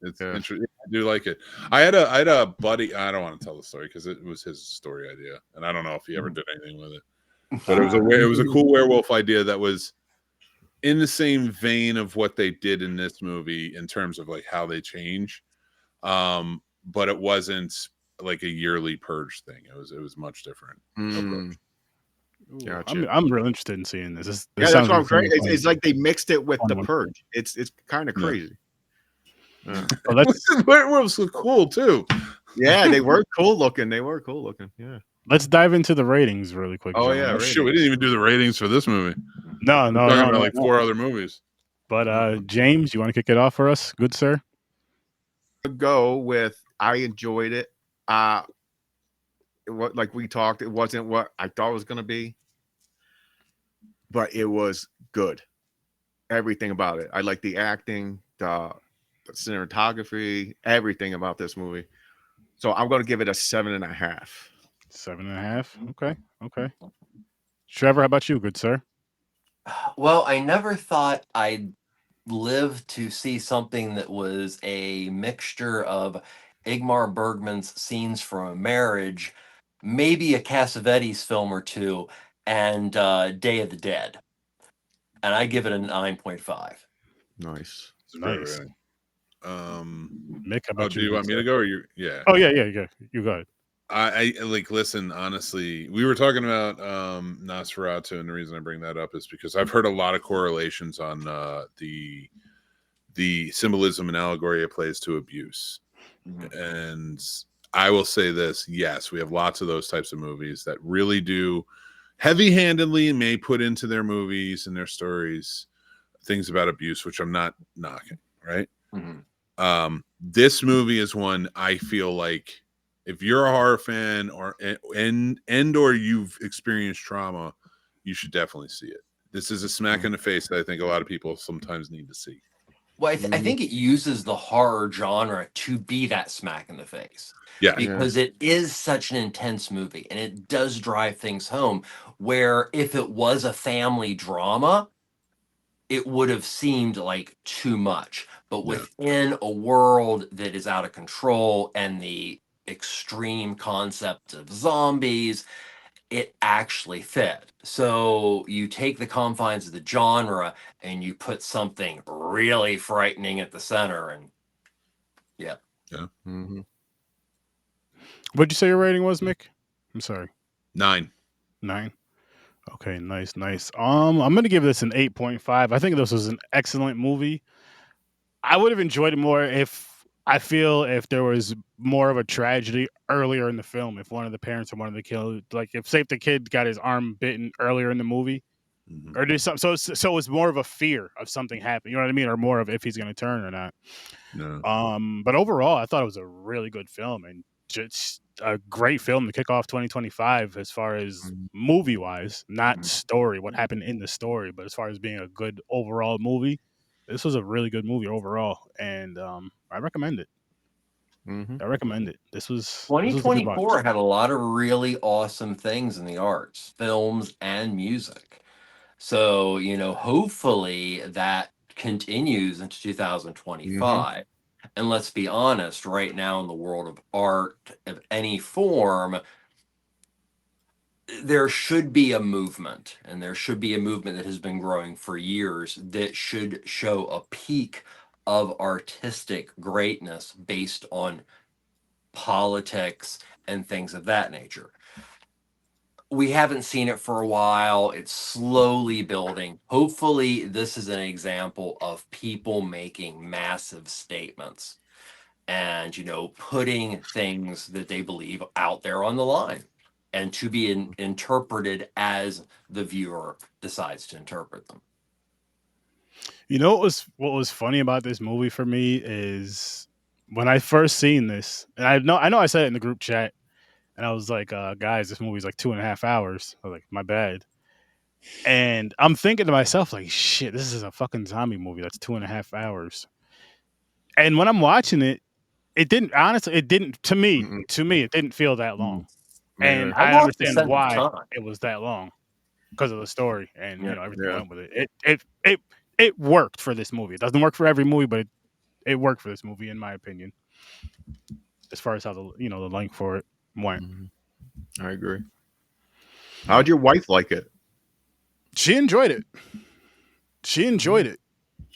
Speaker 3: interesting. I do like it. I had a buddy. I don't want to tell the story because it was his story idea, and I don't know if he ever did anything with it. But it was a cool werewolf idea that was in the same vein of what they did in this movie in terms of like how they change. But it wasn't like a yearly purge thing. It was much different approach.
Speaker 4: Gotcha.
Speaker 1: I'm real interested in seeing this. This
Speaker 4: Yeah, that's
Speaker 1: sounds
Speaker 4: what I'm
Speaker 1: like
Speaker 4: crazy.
Speaker 1: fun.
Speaker 4: It's like they mixed it with
Speaker 1: Fun
Speaker 4: the
Speaker 1: one.
Speaker 4: purge. It's kind of crazy.
Speaker 1: Oh, let's
Speaker 3: Werewolves look cool too.
Speaker 4: Yeah, they were cool looking. Yeah.
Speaker 1: let's dive into the ratings really quick.
Speaker 4: Oh,
Speaker 1: gentlemen.
Speaker 4: yeah,
Speaker 3: Oh, shit, we didn't even do the ratings for this movie.
Speaker 1: No,
Speaker 3: We're talking about like
Speaker 1: no.
Speaker 3: 4 other movies.
Speaker 1: But James, you want to kick it off for us, good sir?
Speaker 4: Go with I enjoyed it. What like we talked, it wasn't what I thought it was gonna be, but it was good. Everything about it. I like the acting, the cinematography, everything about this movie. So I'm gonna give it a 7.5.
Speaker 1: 7.5. Okay. Trevor, how about you, good sir?
Speaker 2: Well, I never thought I'd live to see something that was a mixture of Ingmar Bergman's Scenes from a Marriage, maybe a Cassavetes film or two, and Day of the Dead. And I give it a 9.5.
Speaker 4: Nice.
Speaker 1: Nice. Mick, how about
Speaker 3: Do you want me to go or you? Yeah.
Speaker 1: Oh yeah. You go ahead.
Speaker 3: I like listen, honestly, we were talking about Nosferatu, and the reason I bring that up is because I've heard a lot of correlations on the symbolism and allegory it plays to abuse. And I will say this, yes, we have lots of those types of movies that really do heavy-handedly may put into their movies and their stories things about abuse, which I'm not knocking, right? This movie is one I feel like if you're a horror fan or you've experienced trauma, you should definitely see it. This is a smack in the face that I think a lot of people sometimes need to see.
Speaker 2: Well, I think it uses the horror genre to be that smack in the face.
Speaker 3: Yeah.
Speaker 2: Because it is such an intense movie and it does drive things home. Where if it was a family drama, it would have seemed like too much. But within a world that is out of control and the extreme concept of zombies, it actually fit. So you take the confines of the genre and you put something really frightening at the center, and yeah.
Speaker 1: What'd you say your rating was, Mick? I'm sorry.
Speaker 3: 9.
Speaker 1: Okay, nice. I'm gonna give this an 8.5. I think this was an excellent movie. I would have enjoyed it more if there was more of a tragedy earlier in the film. If one of the parents or one of the killed, like if say if the kid got his arm bitten earlier in the movie, or do something. So it was more of a fear of something happening. You know what I mean? Or more of if he's going to turn or not.
Speaker 3: No.
Speaker 1: But overall, I thought it was a really good film and just a great film to kick off 2025 as far as movie wise, not story, what happened in the story, but as far as being a good overall movie, this was a really good movie overall, and I recommend it. I recommend it. This was a good
Speaker 2: 2024
Speaker 1: watch.
Speaker 2: had a lot of really awesome things in the arts, films and music. So, hopefully that continues into 2025. And let's be honest, right now in the world of art of any form, there should be a movement, and there should be a movement that has been growing for years that should show a peak of artistic greatness based on politics and things of that nature. We haven't seen it for a while. It's slowly building. Hopefully, this is an example of people making massive statements and, putting things that they believe out there on the line and to be interpreted as the viewer decides to interpret them.
Speaker 1: You know what was funny about this movie for me is when I first seen this, and I know I said it in the group chat, and I was like, guys, this movie's like 2.5 hours. I was like, my bad. And I'm thinking to myself, like, shit, this is a fucking zombie movie that's 2.5 hours. And when I'm watching it, it didn't to me, it didn't feel that long. And
Speaker 2: I
Speaker 1: I
Speaker 2: lost the
Speaker 1: understand
Speaker 2: sense of
Speaker 1: why
Speaker 2: time.
Speaker 1: it was that long because of the story and everything that went with it. it worked for this movie. It doesn't work for every movie, but it worked for this movie, in my opinion, as far as how the length for it went.
Speaker 4: I agree. How'd your wife like it?
Speaker 1: She enjoyed it. She enjoyed it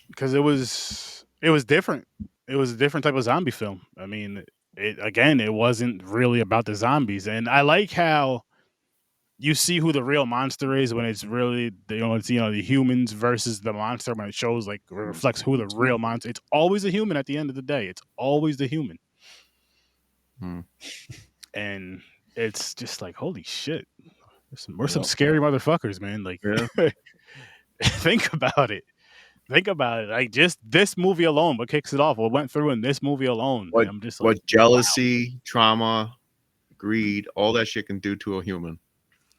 Speaker 1: because it was different. It was a different type of zombie film. I mean, it wasn't really about the zombies, and I like how you see who the real monster is when it's really it's the humans versus the monster, when it shows like reflects who the real monster. It's always a human at the end of the day. It's always the human. And it's just like, holy shit. We're some scary motherfuckers, man. Like, think about it. Think about it. Like, just this movie alone, what kicks it off, what went through in this movie alone. I'm just like,
Speaker 4: what jealousy, trauma, greed, all that shit can do to a human.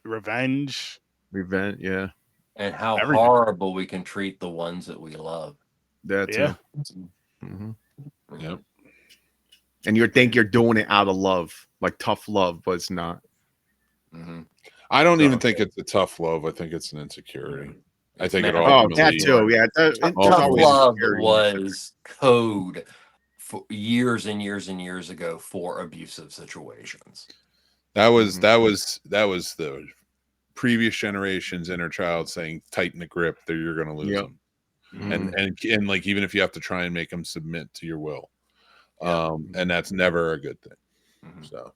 Speaker 1: Revenge,
Speaker 4: yeah.
Speaker 2: And how horrible we can treat the ones that we love.
Speaker 4: That too.
Speaker 3: Yep.
Speaker 4: And you think you're doing it out of love, like tough love, but it's not.
Speaker 3: I don't even think it's a tough love. I think it's an insecurity. I think it all.
Speaker 4: Oh, that too. Yeah,
Speaker 2: tough love was code for years and years and years ago for abusive situations.
Speaker 3: That was the previous generation's inner child saying, "Tighten the grip, that you're going to lose them," and like even if you have to try and make them submit to your will, and that's never a good thing. So,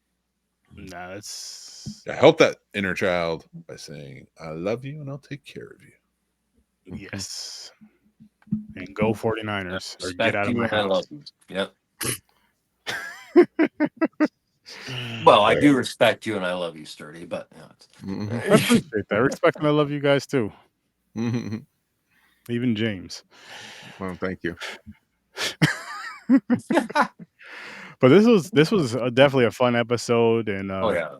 Speaker 1: no, it's
Speaker 3: help that inner child by saying, "I love you and I'll take care of you."
Speaker 1: Yes. And go 49ers.
Speaker 2: Or
Speaker 1: get out of my house.
Speaker 2: Yep. Well, I do respect you and I love you, Sturdy, but
Speaker 1: I appreciate that. I respect and I love you guys too. Even James.
Speaker 4: Well, thank you.
Speaker 1: But this was definitely a fun episode, and a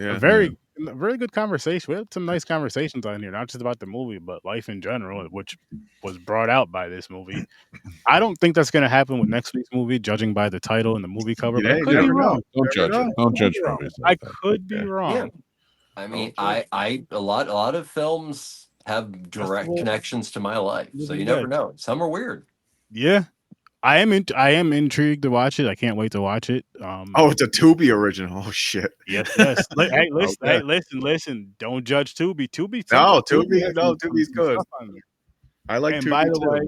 Speaker 1: very good conversation. We had some nice conversations on here, not just about the movie, but life in general, which was brought out by this movie. I don't think that's going to happen with next week's movie, judging by the title and the movie cover. But I could be wrong.
Speaker 3: Don't judge it. Don't judge movies.
Speaker 1: I could be wrong.
Speaker 2: Yeah. I mean, a lot of films have direct connections to my life, so you never know. Some are weird.
Speaker 1: Yeah. I am intrigued to watch it. I can't wait to watch it.
Speaker 4: It's a Tubi original. Oh shit.
Speaker 1: Yes. Hey, listen. Don't judge Tubi. Tubi's
Speaker 4: good. I like
Speaker 1: and
Speaker 4: Tubi
Speaker 1: by the
Speaker 4: too.
Speaker 1: way,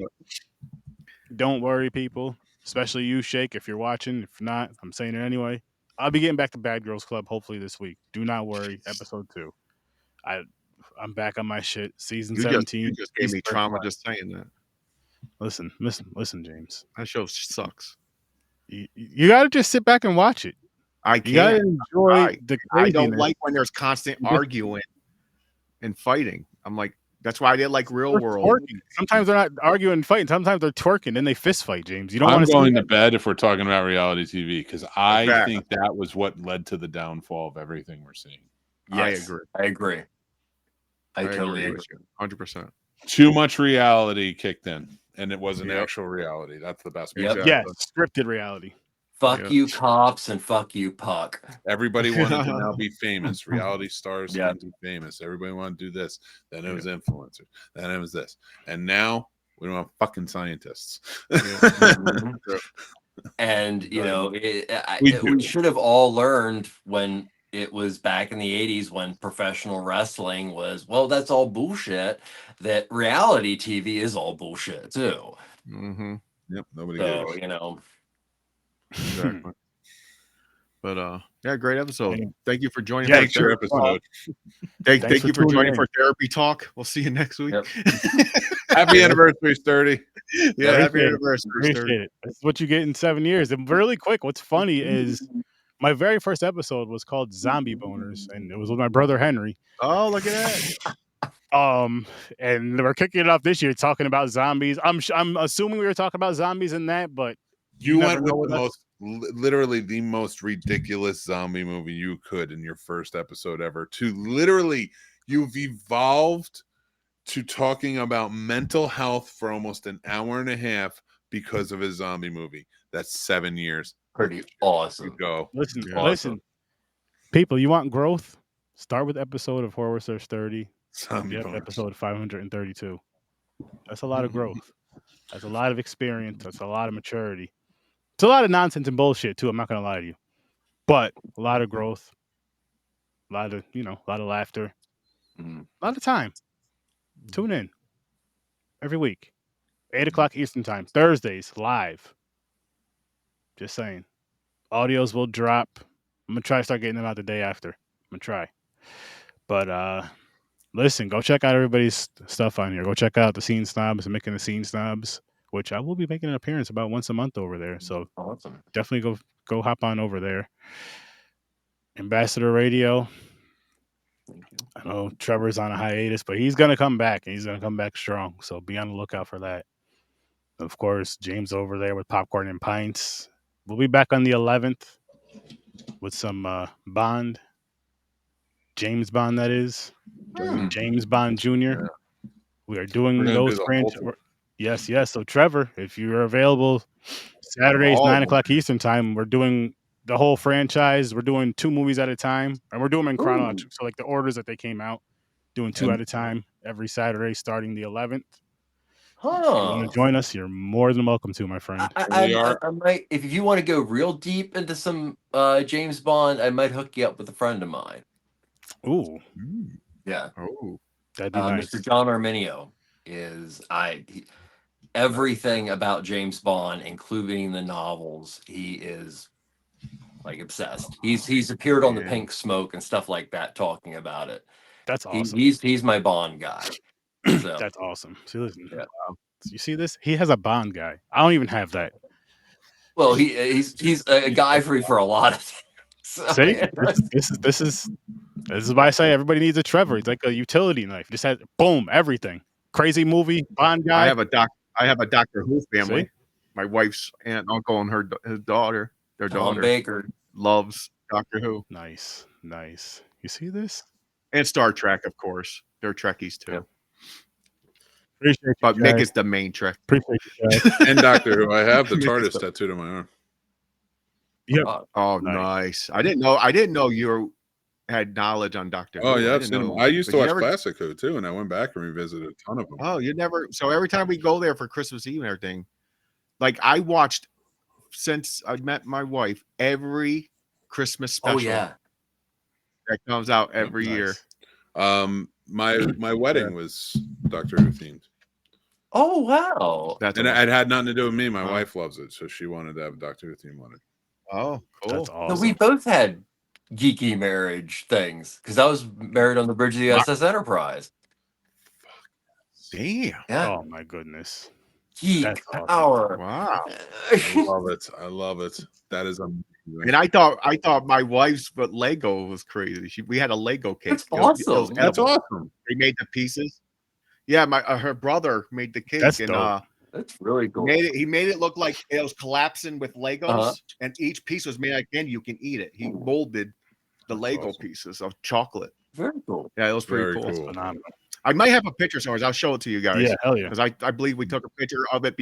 Speaker 1: don't worry, people. Especially you, Shake, if you're watching. If not, I'm saying it anyway. I'll be getting back to Bad Girls Club hopefully this week. Do not worry. Episode 2. I'm back on my shit. Season 17.
Speaker 4: You just gave me trauma just saying that.
Speaker 1: Listen, James.
Speaker 4: That show sucks.
Speaker 1: You got to just sit back and watch it.
Speaker 4: I can't.
Speaker 1: You got to enjoy the craziness.
Speaker 4: I don't like when there's constant arguing and fighting. I'm like, that's why I didn't like Real World.
Speaker 1: Twerking. Sometimes they're not arguing and fighting. Sometimes they're twerking and they fist fight, James. You don't want to
Speaker 3: going to bed if we're talking about reality TV, because I think that was what led to the downfall of everything we're seeing.
Speaker 4: Yeah,
Speaker 2: I agree. I totally agree.
Speaker 4: 100%.
Speaker 3: Too much reality kicked in, and it wasn't actual reality. That's the best.
Speaker 1: Yeah, scripted reality.
Speaker 2: Fuck you, cops, and fuck you, Puck.
Speaker 3: Everybody wanted to now be famous. Reality stars want to be famous. Everybody wanted to do this. Then it was influencers. Then it was this. And now we don't have fucking scientists.
Speaker 2: And, we should have all learned when it was back in the 80s when professional wrestling was, well, that's all bullshit, that reality TV is all bullshit, too.
Speaker 3: Yep, nobody
Speaker 2: cares.
Speaker 4: Exactly. But great episode. Thank you for joining.
Speaker 3: Thanks for episode.
Speaker 4: Thank you for joining for therapy talk. We'll see you next week.
Speaker 2: Yep.
Speaker 3: Happy anniversary, Sturdy.
Speaker 4: Yeah, happy anniversary.
Speaker 1: Appreciate it. That's what you get in 7 years. And really quick, what's funny is my very first episode was called Zombie Boners, and it was with my brother Henry.
Speaker 4: Oh, look at that.
Speaker 1: And we're kicking it off this year talking about zombies. I'm assuming we were talking about zombies in that, but
Speaker 3: you went with literally the most ridiculous zombie movie you could in your first episode ever. To literally, you've evolved to talking about mental health for almost an hour and a half because of a zombie movie. That's 7 years.
Speaker 2: Pretty awesome.
Speaker 3: Go.
Speaker 1: Listen. People, you want growth? Start with episode of Horror Search 30.
Speaker 3: Zombie Boners.
Speaker 1: Episode 532. That's a lot of growth. That's a lot of experience. That's a lot of maturity. It's a lot of nonsense and bullshit too. I'm not gonna lie to you, but a lot of growth, a lot of a lot of laughter,
Speaker 2: Mhm.
Speaker 1: a lot of time. Tune in every week, 8 o'clock Eastern time, Thursdays live. Just saying, audios will drop. I'm gonna try to start getting them out the day after. I'm gonna try, but listen, go check out everybody's stuff on here. Go check out the Scene Snobs and making the Scene Snobs, which I will be making an appearance about once a month over there. So
Speaker 2: Awesome.
Speaker 1: definitely go hop on over there. Ambassador Radio.
Speaker 2: Thank you.
Speaker 1: I know Trevor's on a hiatus, but he's gonna come back and he's gonna come back strong. So be on the lookout for that. Of course, James over there with Popcorn and Pints. We'll be back on the 11th with some Bond, James Bond, that is. James Bond Jr.
Speaker 3: Yeah.
Speaker 1: We are doing
Speaker 3: We're gonna
Speaker 1: those
Speaker 3: do the whole
Speaker 1: franchises.
Speaker 3: thing.
Speaker 1: Yes. So Trevor, if you're available Saturdays,
Speaker 4: All of
Speaker 1: 9 o'clock Eastern time, we're doing the whole franchise. We're doing 2 movies at a time, and we're doing them in chronological. So like the orders that they came out, doing 2
Speaker 3: And-
Speaker 1: at a time every Saturday, starting the 11th. If you
Speaker 2: Huh.
Speaker 1: want to join us, you're more than welcome to, my friend.
Speaker 2: I might, if you want to go real deep into some James Bond, I might hook you up with a friend of mine.
Speaker 1: Ooh,
Speaker 2: Yeah.
Speaker 4: Oh,
Speaker 1: that'd be nice.
Speaker 2: Mr. John Arminio is everything about James Bond, including the novels. He is like obsessed. He's appeared on the
Speaker 4: Man.
Speaker 2: Pink Smoke and stuff like that, talking about it.
Speaker 1: That's awesome.
Speaker 2: He's my Bond guy. So
Speaker 1: That's awesome. See, listen,
Speaker 2: Yeah.
Speaker 1: you see this? He has a Bond guy. I don't even have that.
Speaker 2: well, he's a guy for a lot of things. So,
Speaker 1: See,
Speaker 2: yeah.
Speaker 1: this is why I say everybody needs a Trevor. It's like a utility knife. Just has boom, everything. Crazy movie, Bond guy.
Speaker 4: I have a Doctor Who family.
Speaker 1: See?
Speaker 4: My wife's aunt, uncle, and his daughter. Their
Speaker 2: Tom
Speaker 4: daughter
Speaker 2: Baker.
Speaker 4: loves Doctor Who
Speaker 1: Nice. You see this?
Speaker 4: and Star Trek, of course. They're Trekkies too.
Speaker 2: Yeah.
Speaker 1: Appreciate you,
Speaker 4: But Mick
Speaker 1: Jay.
Speaker 4: is the main Trek.
Speaker 1: Appreciate you, Jay.
Speaker 3: And Doctor Who. I have the
Speaker 4: Mick is
Speaker 3: TARDIS
Speaker 4: the-
Speaker 3: tattooed on my arm.
Speaker 1: Yep.
Speaker 4: Oh,
Speaker 1: Nice.
Speaker 4: nice. I didn't know you had knowledge on Doctor Who.
Speaker 3: Oh yeah,
Speaker 4: I
Speaker 3: I've
Speaker 4: didn't
Speaker 3: seen
Speaker 4: know.
Speaker 3: them. I used to
Speaker 4: But you
Speaker 3: watch
Speaker 4: never-
Speaker 3: Classic Who too, and I went back and revisited a ton of them.
Speaker 4: Oh, you never. So every time we go there for Christmas Eve and everything, like I watched since I met my wife every Christmas special
Speaker 2: Oh yeah.
Speaker 4: that comes out every year.
Speaker 1: Nice.
Speaker 3: My wedding was Doctor Who themed,
Speaker 2: Oh wow.
Speaker 4: That's
Speaker 3: and
Speaker 4: awesome.
Speaker 3: it had nothing to do with me. My
Speaker 4: Wow.
Speaker 3: wife loves it, so she wanted to have a Doctor Who theme on it.
Speaker 4: Oh, cool.
Speaker 1: That's
Speaker 2: So
Speaker 1: awesome.
Speaker 2: we both had geeky marriage things because I was married on the bridge of the USS Enterprise.
Speaker 4: Damn.
Speaker 2: Yeah.
Speaker 1: Oh my goodness.
Speaker 2: Geek
Speaker 1: That's awesome.
Speaker 2: power.
Speaker 4: Wow.
Speaker 3: I love it. That is amazing.
Speaker 4: And I thought my wife's but Lego was crazy. We had a Lego cake.
Speaker 2: That's
Speaker 4: It was
Speaker 2: awesome.
Speaker 3: That's
Speaker 4: edible.
Speaker 3: awesome.
Speaker 4: They made the pieces. Yeah, my her brother made the cake,
Speaker 1: That's
Speaker 4: and
Speaker 1: dope.
Speaker 2: That's really cool.
Speaker 4: he made it look like it was collapsing with Legos,
Speaker 2: Uh-huh.
Speaker 4: and each piece was made like candy. You can eat it. He molded the
Speaker 3: That's
Speaker 4: Lego
Speaker 3: awesome.
Speaker 4: pieces of chocolate.
Speaker 2: Very cool.
Speaker 4: Yeah, it was pretty
Speaker 3: Very
Speaker 4: cool.
Speaker 3: cool.
Speaker 1: Phenomenal.
Speaker 4: I might have a picture somewhere. I'll show it to you guys.
Speaker 1: Yeah, hell yeah.
Speaker 4: Because I believe we took a picture of it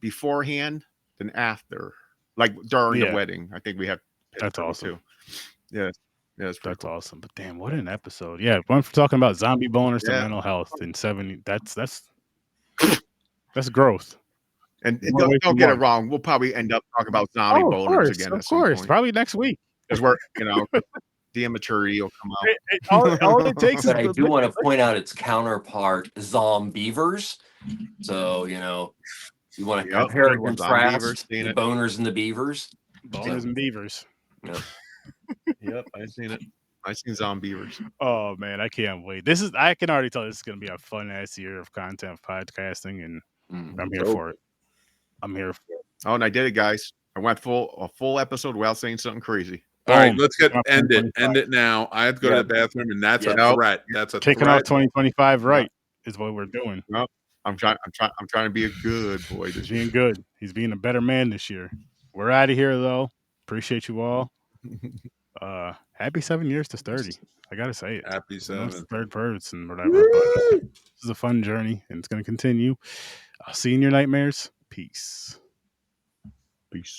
Speaker 4: beforehand and after, like during
Speaker 1: Yeah.
Speaker 4: the wedding. I think we had.
Speaker 1: That's awesome.
Speaker 4: too. Yeah, it's pretty
Speaker 1: That's
Speaker 4: cool.
Speaker 1: awesome. But damn, what an episode. Yeah, one for talking about zombie boners to
Speaker 4: Yeah.
Speaker 1: mental health in 70. That's growth.
Speaker 4: And
Speaker 1: More ways
Speaker 4: don't
Speaker 1: than
Speaker 4: get it
Speaker 1: one.
Speaker 4: wrong. We'll probably end up talking about zombie
Speaker 1: Oh,
Speaker 4: boners again at
Speaker 1: of
Speaker 4: some
Speaker 1: course.
Speaker 4: point.
Speaker 1: Probably next week.
Speaker 4: Because we're, the immaturity will come out.
Speaker 1: All it takes is
Speaker 2: But I do want to point out its counterpart, Zombievers. So, you want to
Speaker 4: Yep.
Speaker 2: compare and
Speaker 4: Zombie
Speaker 2: contrast
Speaker 4: beavers, seen
Speaker 2: the
Speaker 4: it.
Speaker 2: boners and the beavers.
Speaker 1: boners and beavers.
Speaker 4: Yep, I've seen it. I've seen Zombievers.
Speaker 1: Oh man, I can't wait. I can already tell this is gonna be a fun ass year of content podcasting, and
Speaker 2: Mm.
Speaker 1: I'm here
Speaker 3: Dope.
Speaker 1: for it. I'm here for it.
Speaker 4: Oh, and I did it, guys. I went a full episode without saying something crazy.
Speaker 3: All right,
Speaker 1: Boom.
Speaker 3: let's
Speaker 1: Kicking off
Speaker 3: end
Speaker 1: 2025.
Speaker 3: it now. I have to go to the bathroom, and that's a
Speaker 4: Yeah.
Speaker 3: threat. That's a
Speaker 1: Kicking
Speaker 3: threat.
Speaker 1: off 2025 right is what we're doing.
Speaker 4: I'm trying to be a good boy
Speaker 1: He's
Speaker 4: this
Speaker 1: being
Speaker 4: year.
Speaker 1: good. He's being a better man this year. We're out of here though. Appreciate you all. Happy 7 years to Sturdy. I gotta say it.
Speaker 3: Happy
Speaker 1: I know it's
Speaker 3: 7.
Speaker 1: the third person, whatever. But this is a fun journey, and it's gonna continue. I'll see you in your nightmares. Peace.
Speaker 4: Peace.